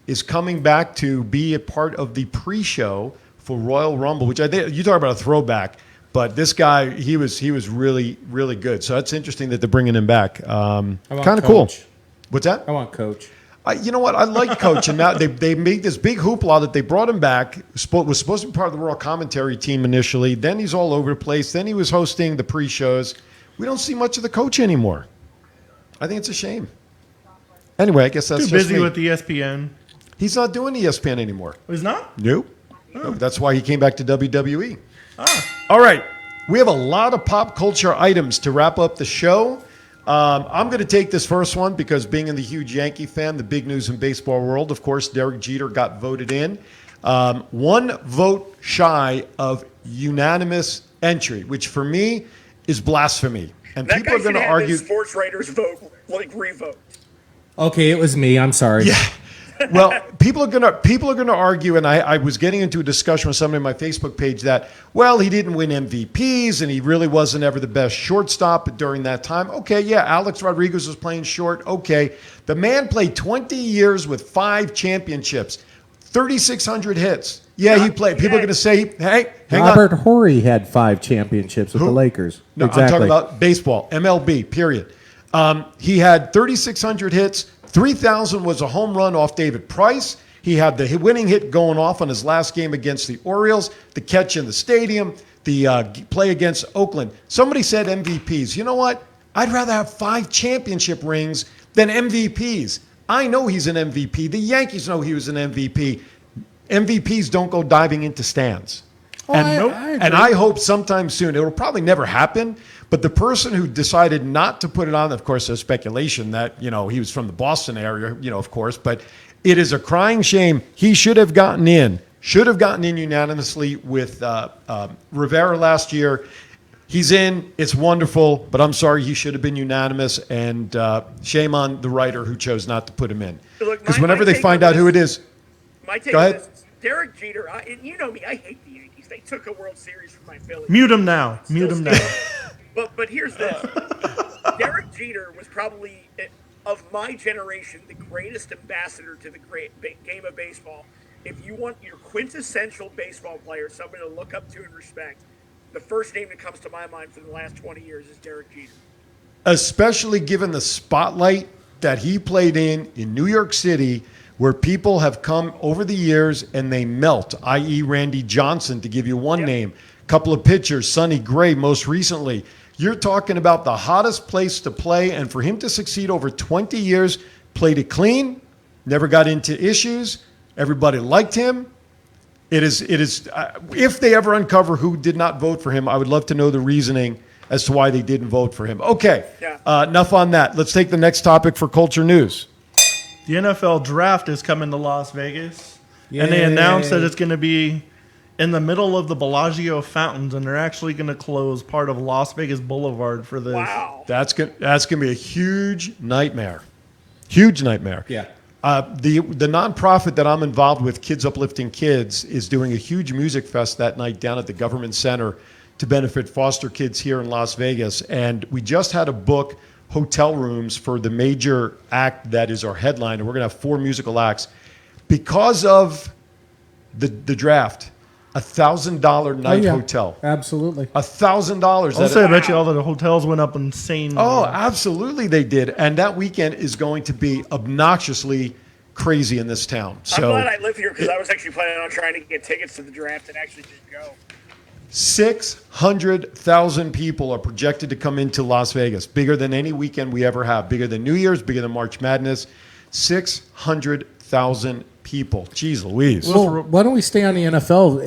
Speaker 4: is coming back to be a part of the pre-show for Royal Rumble, which I think you talk about a throwback, but this guy he was really, really good. So that's interesting that they're bringing him back. Kind of cool. What's that?
Speaker 5: I want Coach.
Speaker 4: You know what? I like Coach, and now they made this big hoopla that they brought him back. Was supposed to be part of the Raw commentary team initially. Then he's all over the place. Then he was hosting the pre-shows. We don't see much of the Coach anymore. I think it's a shame. Anyway, I guess that's
Speaker 2: Too
Speaker 4: just
Speaker 2: busy
Speaker 4: me.
Speaker 2: with ESPN.
Speaker 4: He's not doing ESPN anymore.
Speaker 2: He's not?
Speaker 4: Nope. No, that's why he came back to WWE.
Speaker 2: Ah.
Speaker 4: All right. We have a lot of pop culture items to wrap up the show. I'm going to take this first one because being the huge Yankee fan, the big news in baseball world, of course, Derek Jeter got voted in. 1 vote shy of unanimous entry, which for me is blasphemy. And
Speaker 6: That
Speaker 4: people
Speaker 6: guy
Speaker 4: are going
Speaker 6: should
Speaker 4: to
Speaker 6: have
Speaker 4: argue.
Speaker 6: his sports writers vote, revote.
Speaker 5: Okay, it was me. I'm sorry.
Speaker 4: Yeah. Well, people are gonna argue, and I was getting into a discussion with somebody on my Facebook page that, well, he didn't win MVPs and he really wasn't ever the best shortstop during that time. Okay, yeah, Alex Rodriguez was playing short. Okay, the man played 20 years with 5 championships, 3,600 hits. Yeah, he played. People are gonna say, hey, hang
Speaker 5: Robert
Speaker 4: on.
Speaker 5: Horry had 5 championships with the Lakers.
Speaker 4: No,
Speaker 5: exactly.
Speaker 4: I'm talking about baseball, MLB, period. He had 3,600 hits. 3,000 was a home run off David Price. He had the winning hit going off on his last game against the Orioles, the catch in the stadium, the play against Oakland. Somebody said MVPs. You know what? I'd rather have 5 championship rings than MVPs. I know he's an MVP. The Yankees know he was an MVP. MVPs don't go diving into stands.
Speaker 5: Oh,
Speaker 4: And,
Speaker 5: I agree.
Speaker 4: and I hope sometime soon, it'll probably never happen, but the person who decided not to put it on, of course, there's speculation that, he was from the Boston area, of course, but it is a crying shame. He should have gotten in unanimously with Rivera last year. He's in. It's wonderful, but I'm sorry, he should have been unanimous, and shame on the writer who chose not to put him in.
Speaker 6: Look,
Speaker 4: Because
Speaker 6: my
Speaker 4: whenever they
Speaker 6: take
Speaker 4: find
Speaker 6: on
Speaker 4: out who it
Speaker 6: this-
Speaker 4: is,
Speaker 6: My take
Speaker 4: Go
Speaker 6: on
Speaker 4: ahead.
Speaker 6: this is Derek Jeter, and you know me, I hate the Yankees. They took a World Series from my Phillies.
Speaker 2: Mute him now. Mute him now.
Speaker 6: But here's this. Derek Jeter was probably, of my generation, the greatest ambassador to the great game of baseball. If you want your quintessential baseball player, someone to look up to and respect, the first name that comes to my mind for the last 20 years is Derek Jeter.
Speaker 4: especially given the spotlight that he played in New York City, where people have come over the years and they melt, i.e. Randy Johnson, to give you one name, couple of pitchers, Sonny Gray most recently. You're talking about the hottest place to play, and for him to succeed over 20 years, played it clean, never got into issues, everybody liked him. It is. If they ever uncover who did not vote for him, I would love to know the reasoning as to why they didn't vote for him. Okay, enough on that. Let's take the next topic for culture news.
Speaker 2: The NFL draft is coming to Las Vegas, and they announced that it's going to be in the middle of the Bellagio fountains, and they're actually going to close part of Las Vegas Boulevard for this.
Speaker 6: Wow.
Speaker 4: That's gonna be a huge nightmare. Huge nightmare.
Speaker 5: Yeah.
Speaker 4: The nonprofit that I'm involved with, Kids Uplifting Kids, is doing a huge music fest that night down at the Government Center to benefit foster kids here in Las Vegas. And we just had to book hotel rooms for the major act that is our headline. And we're going to have 4 musical acts. Because of the draft, $1,000 night hotel.
Speaker 5: Absolutely.
Speaker 4: $1,000.
Speaker 2: I'll say I bet you all the hotels went up insane.
Speaker 4: Oh, absolutely they did. And that weekend is going to be obnoxiously crazy in this town.
Speaker 6: I'm
Speaker 4: So
Speaker 6: glad I live here because I was actually planning on trying to get tickets to the draft and actually just go.
Speaker 4: 600,000 people are projected to come into Las Vegas, bigger than any weekend we ever have, bigger than New Year's, bigger than March Madness. 600,000 people. Jeez Louise.
Speaker 5: Well, why don't we stay on the NFL?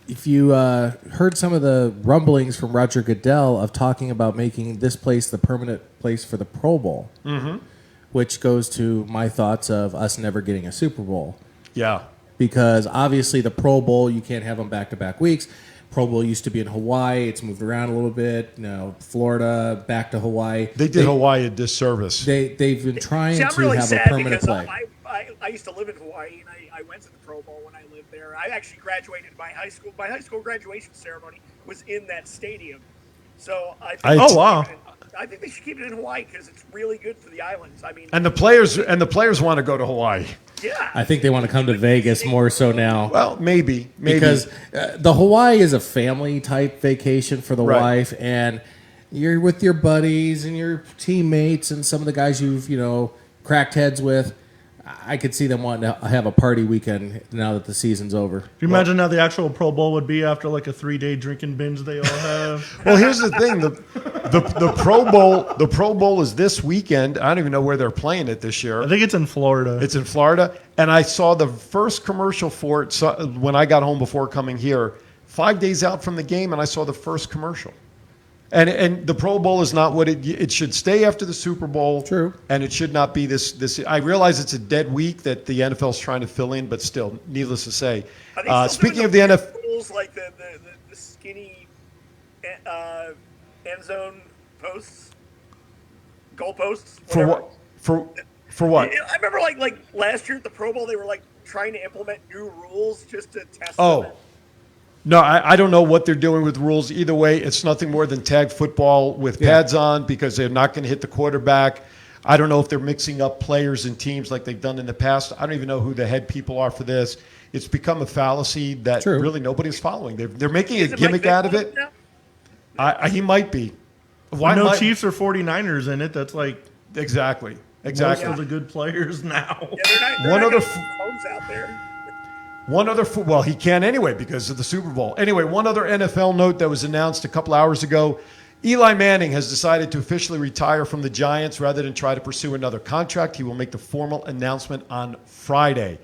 Speaker 5: If you heard some of the rumblings from Roger Goodell of talking about making this place the permanent place for the Pro Bowl, which goes to my thoughts of us never getting a Super Bowl.
Speaker 4: Yeah.
Speaker 5: Because obviously the Pro Bowl, you can't have them back-to-back weeks. Pro Bowl used to be in Hawaii. It's moved around a little bit. Florida, back to Hawaii.
Speaker 4: They did Hawaii a disservice.
Speaker 5: They've been trying
Speaker 6: See, I'm
Speaker 5: to
Speaker 6: really
Speaker 5: have a
Speaker 6: sad
Speaker 5: permanent
Speaker 6: because
Speaker 5: play.
Speaker 6: I used to live in Hawaii, and I went to the Pro Bowl when I lived there. I actually graduated my high school. My high school graduation ceremony was in that stadium. So I think
Speaker 2: Oh, wow.
Speaker 6: I think they should keep it in Hawaii because it's really good for the islands. I mean,
Speaker 4: And the players want to go to Hawaii.
Speaker 6: yeah.
Speaker 5: I think they want to come to Vegas more so now.
Speaker 4: Well, maybe.
Speaker 5: Because the Hawaii is a family type vacation for the
Speaker 4: Right.
Speaker 5: wife, and you're with your buddies and your teammates and some of the guys you've cracked heads with. I could see them wanting to have a party weekend now that the season's over.
Speaker 2: Can you imagine how the actual Pro Bowl would be after like a 3-day drinking binge they all have?
Speaker 4: Well, here's the thing: the Pro Bowl is this weekend. I don't even know where they're playing it this year.
Speaker 2: I think it's in Florida.
Speaker 4: It's in Florida, and I saw the first commercial for it when I got home before coming here. 5 days out from the game, and I saw the first commercial. And the Pro Bowl is not what it should stay after the Super Bowl.
Speaker 5: True.
Speaker 4: And it should not be this. I realize it's a dead week that the NFL's trying to fill in, but still, needless to say.
Speaker 6: Are they still
Speaker 4: Speaking
Speaker 6: doing
Speaker 4: of the NFL,
Speaker 6: rules like the skinny end zone posts, goal posts.
Speaker 4: for
Speaker 6: whatever.
Speaker 4: what? For what?
Speaker 6: I remember like last year at the Pro Bowl, they were like trying to implement new rules just to test.
Speaker 4: Oh.
Speaker 6: them.
Speaker 4: No, I don't know what they're doing with rules. Either way, it's nothing more than tag football with pads on because they're not going to hit the quarterback. I don't know if they're mixing up players and teams like they've done in the past. I don't even know who the head people are for this. It's become a fallacy that
Speaker 5: True.
Speaker 4: really nobody's following. They're making
Speaker 6: Is
Speaker 4: a
Speaker 6: it
Speaker 4: gimmick
Speaker 6: Mike
Speaker 4: out of
Speaker 6: Vick
Speaker 4: it.
Speaker 6: now?
Speaker 4: He might be. Why
Speaker 2: no
Speaker 4: might-
Speaker 2: Chiefs or 49ers in it. That's like
Speaker 4: Exactly.
Speaker 2: most of the good players now.
Speaker 6: Yeah, they're
Speaker 4: One
Speaker 6: not
Speaker 4: other
Speaker 6: getting phones out there.
Speaker 4: Well, he can anyway because of the Super Bowl. Anyway, one other NFL note that was announced a couple hours ago. Eli Manning has decided to officially retire from the Giants rather than try to pursue another contract. He will make the formal announcement on Friday.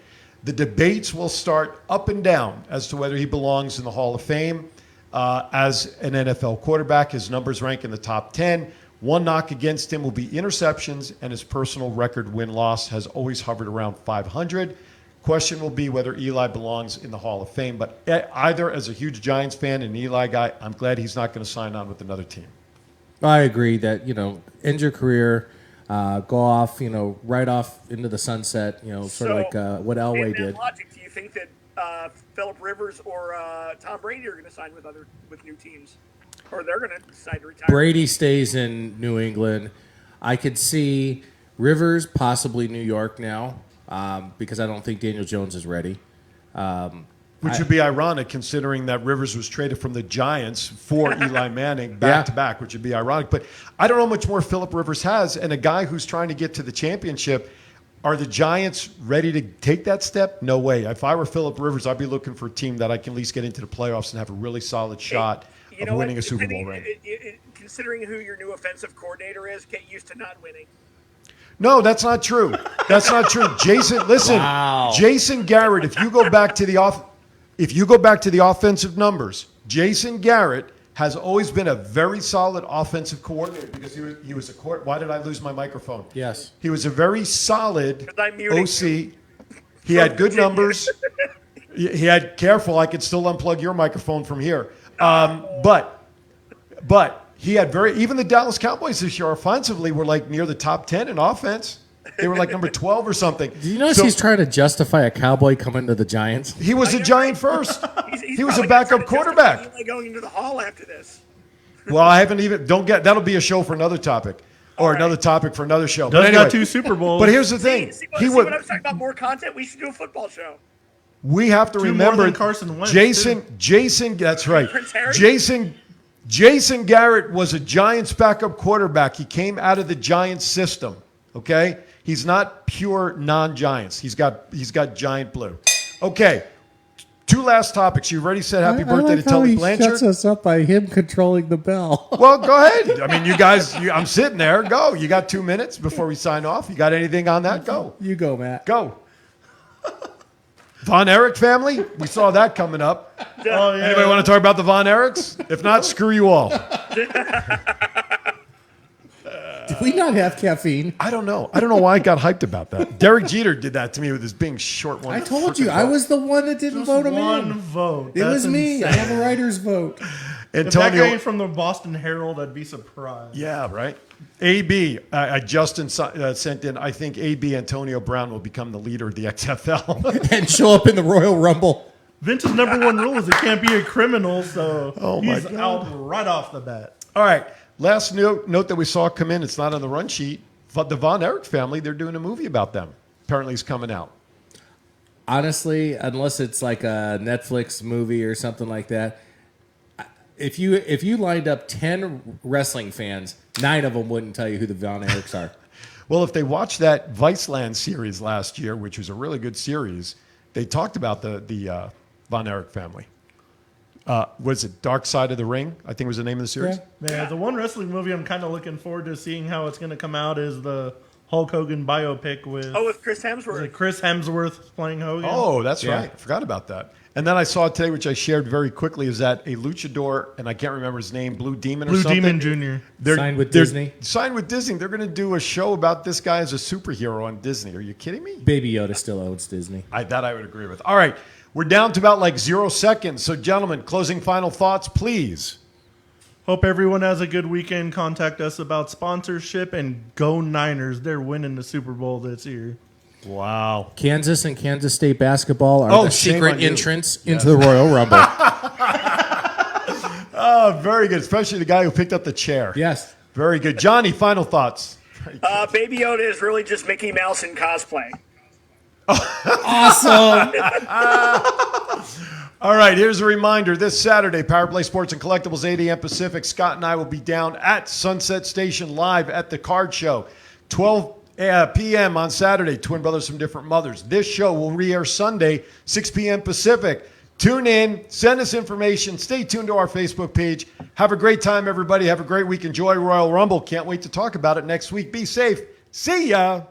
Speaker 4: The debates will start up and down as to whether he belongs in the Hall of Fame as an NFL quarterback. His numbers rank in the top 10. One knock against him will be interceptions, and his personal record win-loss has always hovered around 500. Question will be whether Eli belongs in the Hall of Fame. But either as a huge Giants fan and an Eli guy, I'm glad he's not going to sign on with another team.
Speaker 5: I agree that, end your career, go off, right off into the sunset, sort of like what Elway did.
Speaker 6: Logic, do you think that Phillip Rivers or Tom Brady are going to sign with new teams? Or they're going to decide to retire?
Speaker 5: Brady stays in New England. I could see Rivers possibly New York now because I don't think Daniel Jones is ready.
Speaker 4: Which would be ironic considering that Rivers was traded from the Giants for Eli Manning back-to-back, which would be ironic. But I don't know how much more Phillip Rivers has. And a guy who's trying to get to the championship, are the Giants ready to take that step? No way. If I were Phillip Rivers, I'd be looking for a team that I can at least get into the playoffs and have a really solid shot of winning a Super Bowl ring.
Speaker 6: Considering who your new offensive coordinator is, get used to not winning.
Speaker 4: No, that's not true. That's not true. Jason, listen,
Speaker 5: Wow.
Speaker 4: Jason Garrett, if you go back to the offensive numbers, Jason Garrett has always been a very solid offensive coordinator because he was a why did I lose my microphone?
Speaker 5: Yes.
Speaker 4: He was a very solid
Speaker 6: I'm muting
Speaker 4: OC. He had good numbers. He had careful. I could still unplug your microphone from here. But he had even the Dallas Cowboys this year offensively were like near the top 10 in offense. They were like number 12 or something.
Speaker 5: Do you notice he's trying to justify a Cowboy coming to the Giants?
Speaker 4: He was a Giant first.
Speaker 6: He's
Speaker 4: He was a
Speaker 6: probably
Speaker 4: backup
Speaker 6: gonna try to
Speaker 4: quarterback.
Speaker 6: justify Eli going into the Hall after this.
Speaker 4: Well, I haven't even that'll be a show for another topic. Or another topic for another show.
Speaker 2: Does
Speaker 4: But
Speaker 2: got
Speaker 4: anyway,
Speaker 2: 2 Super Bowls.
Speaker 4: But here's the thing.
Speaker 6: See
Speaker 4: He
Speaker 6: when
Speaker 4: would
Speaker 6: I was talking about more content, we should do a football show.
Speaker 4: we have to
Speaker 2: 2 more
Speaker 4: remember
Speaker 2: than Carson Wentz,
Speaker 4: Jason, that's right.
Speaker 6: Prince Harry?
Speaker 4: Jason Garrett was a Giants backup quarterback. He came out of the Giants system. Okay? He's not pure non-Giants. He's got Giant blue. Okay. 2 last topics. You already said happy birthday to Tully Blanchard.
Speaker 5: Shuts us up by him controlling the bell.
Speaker 4: Well, go ahead. I mean, you guys, I'm sitting there. Go. You got 2 minutes before we sign off. You got anything on that? Go.
Speaker 5: You go, Matt.
Speaker 4: Go. Von Erich family? We saw that coming up.
Speaker 2: Oh, yeah.
Speaker 4: Anybody want to talk about the Von Erichs? If not, screw you all.
Speaker 5: Did we not have caffeine?
Speaker 4: I don't know. I don't know why I got hyped about that. Derek Jeter did that to me with his being short one.
Speaker 5: I told you, I was the one that didn't
Speaker 2: Just
Speaker 5: vote him
Speaker 2: one
Speaker 5: in.
Speaker 2: vote.
Speaker 5: It was
Speaker 2: That's
Speaker 5: me. I
Speaker 2: insane.
Speaker 5: have a writer's vote.
Speaker 2: If that guy
Speaker 4: Antonio.
Speaker 2: ain't from the Boston Herald, I'd be surprised.
Speaker 4: Yeah, right. AB, Justin sent in, I think AB Antonio Brown will become the leader of the XFL.
Speaker 5: And show up in the Royal Rumble.
Speaker 2: Vince's number 1 rule is it can't be a criminal, so
Speaker 4: Oh, my
Speaker 2: he's
Speaker 4: God.
Speaker 2: out right off the bat.
Speaker 4: All right. Last note that we saw come in, it's not on the run sheet. But the Von Erich family, they're doing a movie about them. Apparently it's coming out.
Speaker 5: Honestly, unless it's like a Netflix movie or something like that, if you lined up 10 wrestling fans, 9 of them wouldn't tell you who the Von Erichs are.
Speaker 4: Well, if they watched that Viceland series last year, which was a really good series, they talked about the Von Erich family. Was it Dark Side of the Ring? I think was the name of the series.
Speaker 5: Yeah.
Speaker 2: Man, the one wrestling movie I'm kind of looking forward to seeing how it's going to come out is the Hulk Hogan biopic with
Speaker 6: Chris Hemsworth.
Speaker 2: like Chris Hemsworth playing Hogan.
Speaker 4: Oh, that's
Speaker 5: Yeah.
Speaker 4: right. I forgot about that. And then I saw today, which I shared very quickly, is that a luchador, and I can't remember his name, Blue Demon or
Speaker 2: Blue
Speaker 4: something.
Speaker 2: Demon Jr.
Speaker 5: Signed with Disney?
Speaker 4: Signed with Disney. They're going to do a show about this guy as a superhero on Disney. Are you kidding me?
Speaker 5: Baby Yoda still owns Disney.
Speaker 4: That I would agree with. All right. We're down to about like 0 seconds. So, gentlemen, closing final thoughts, please.
Speaker 2: Hope everyone has a good weekend. Contact us about sponsorship and go Niners. They're winning the Super Bowl this year.
Speaker 4: Wow.
Speaker 5: Kansas and Kansas State basketball are
Speaker 4: Oh,
Speaker 5: the
Speaker 4: shame
Speaker 5: secret
Speaker 4: on you.
Speaker 5: entrance into the Royal Rumble.
Speaker 4: Oh, very good. Especially the guy who picked up the chair.
Speaker 5: Yes.
Speaker 4: Very good. Johnny, final thoughts.
Speaker 6: Baby Yoda is really just Mickey Mouse in cosplay.
Speaker 5: Awesome.
Speaker 4: All right, here's a reminder. This Saturday, Power Play Sports and Collectibles, 8 a.m. Pacific. Scott and I will be down at Sunset Station live at the card show. 12 p.m. on Saturday, Twin Brothers from Different Mothers. This show will re-air Sunday, 6 p.m. Pacific. Tune in, send us information, stay tuned to our Facebook page. Have a great time, everybody. Have a great week. Enjoy Royal Rumble. Can't wait to talk about it next week. Be safe. See ya.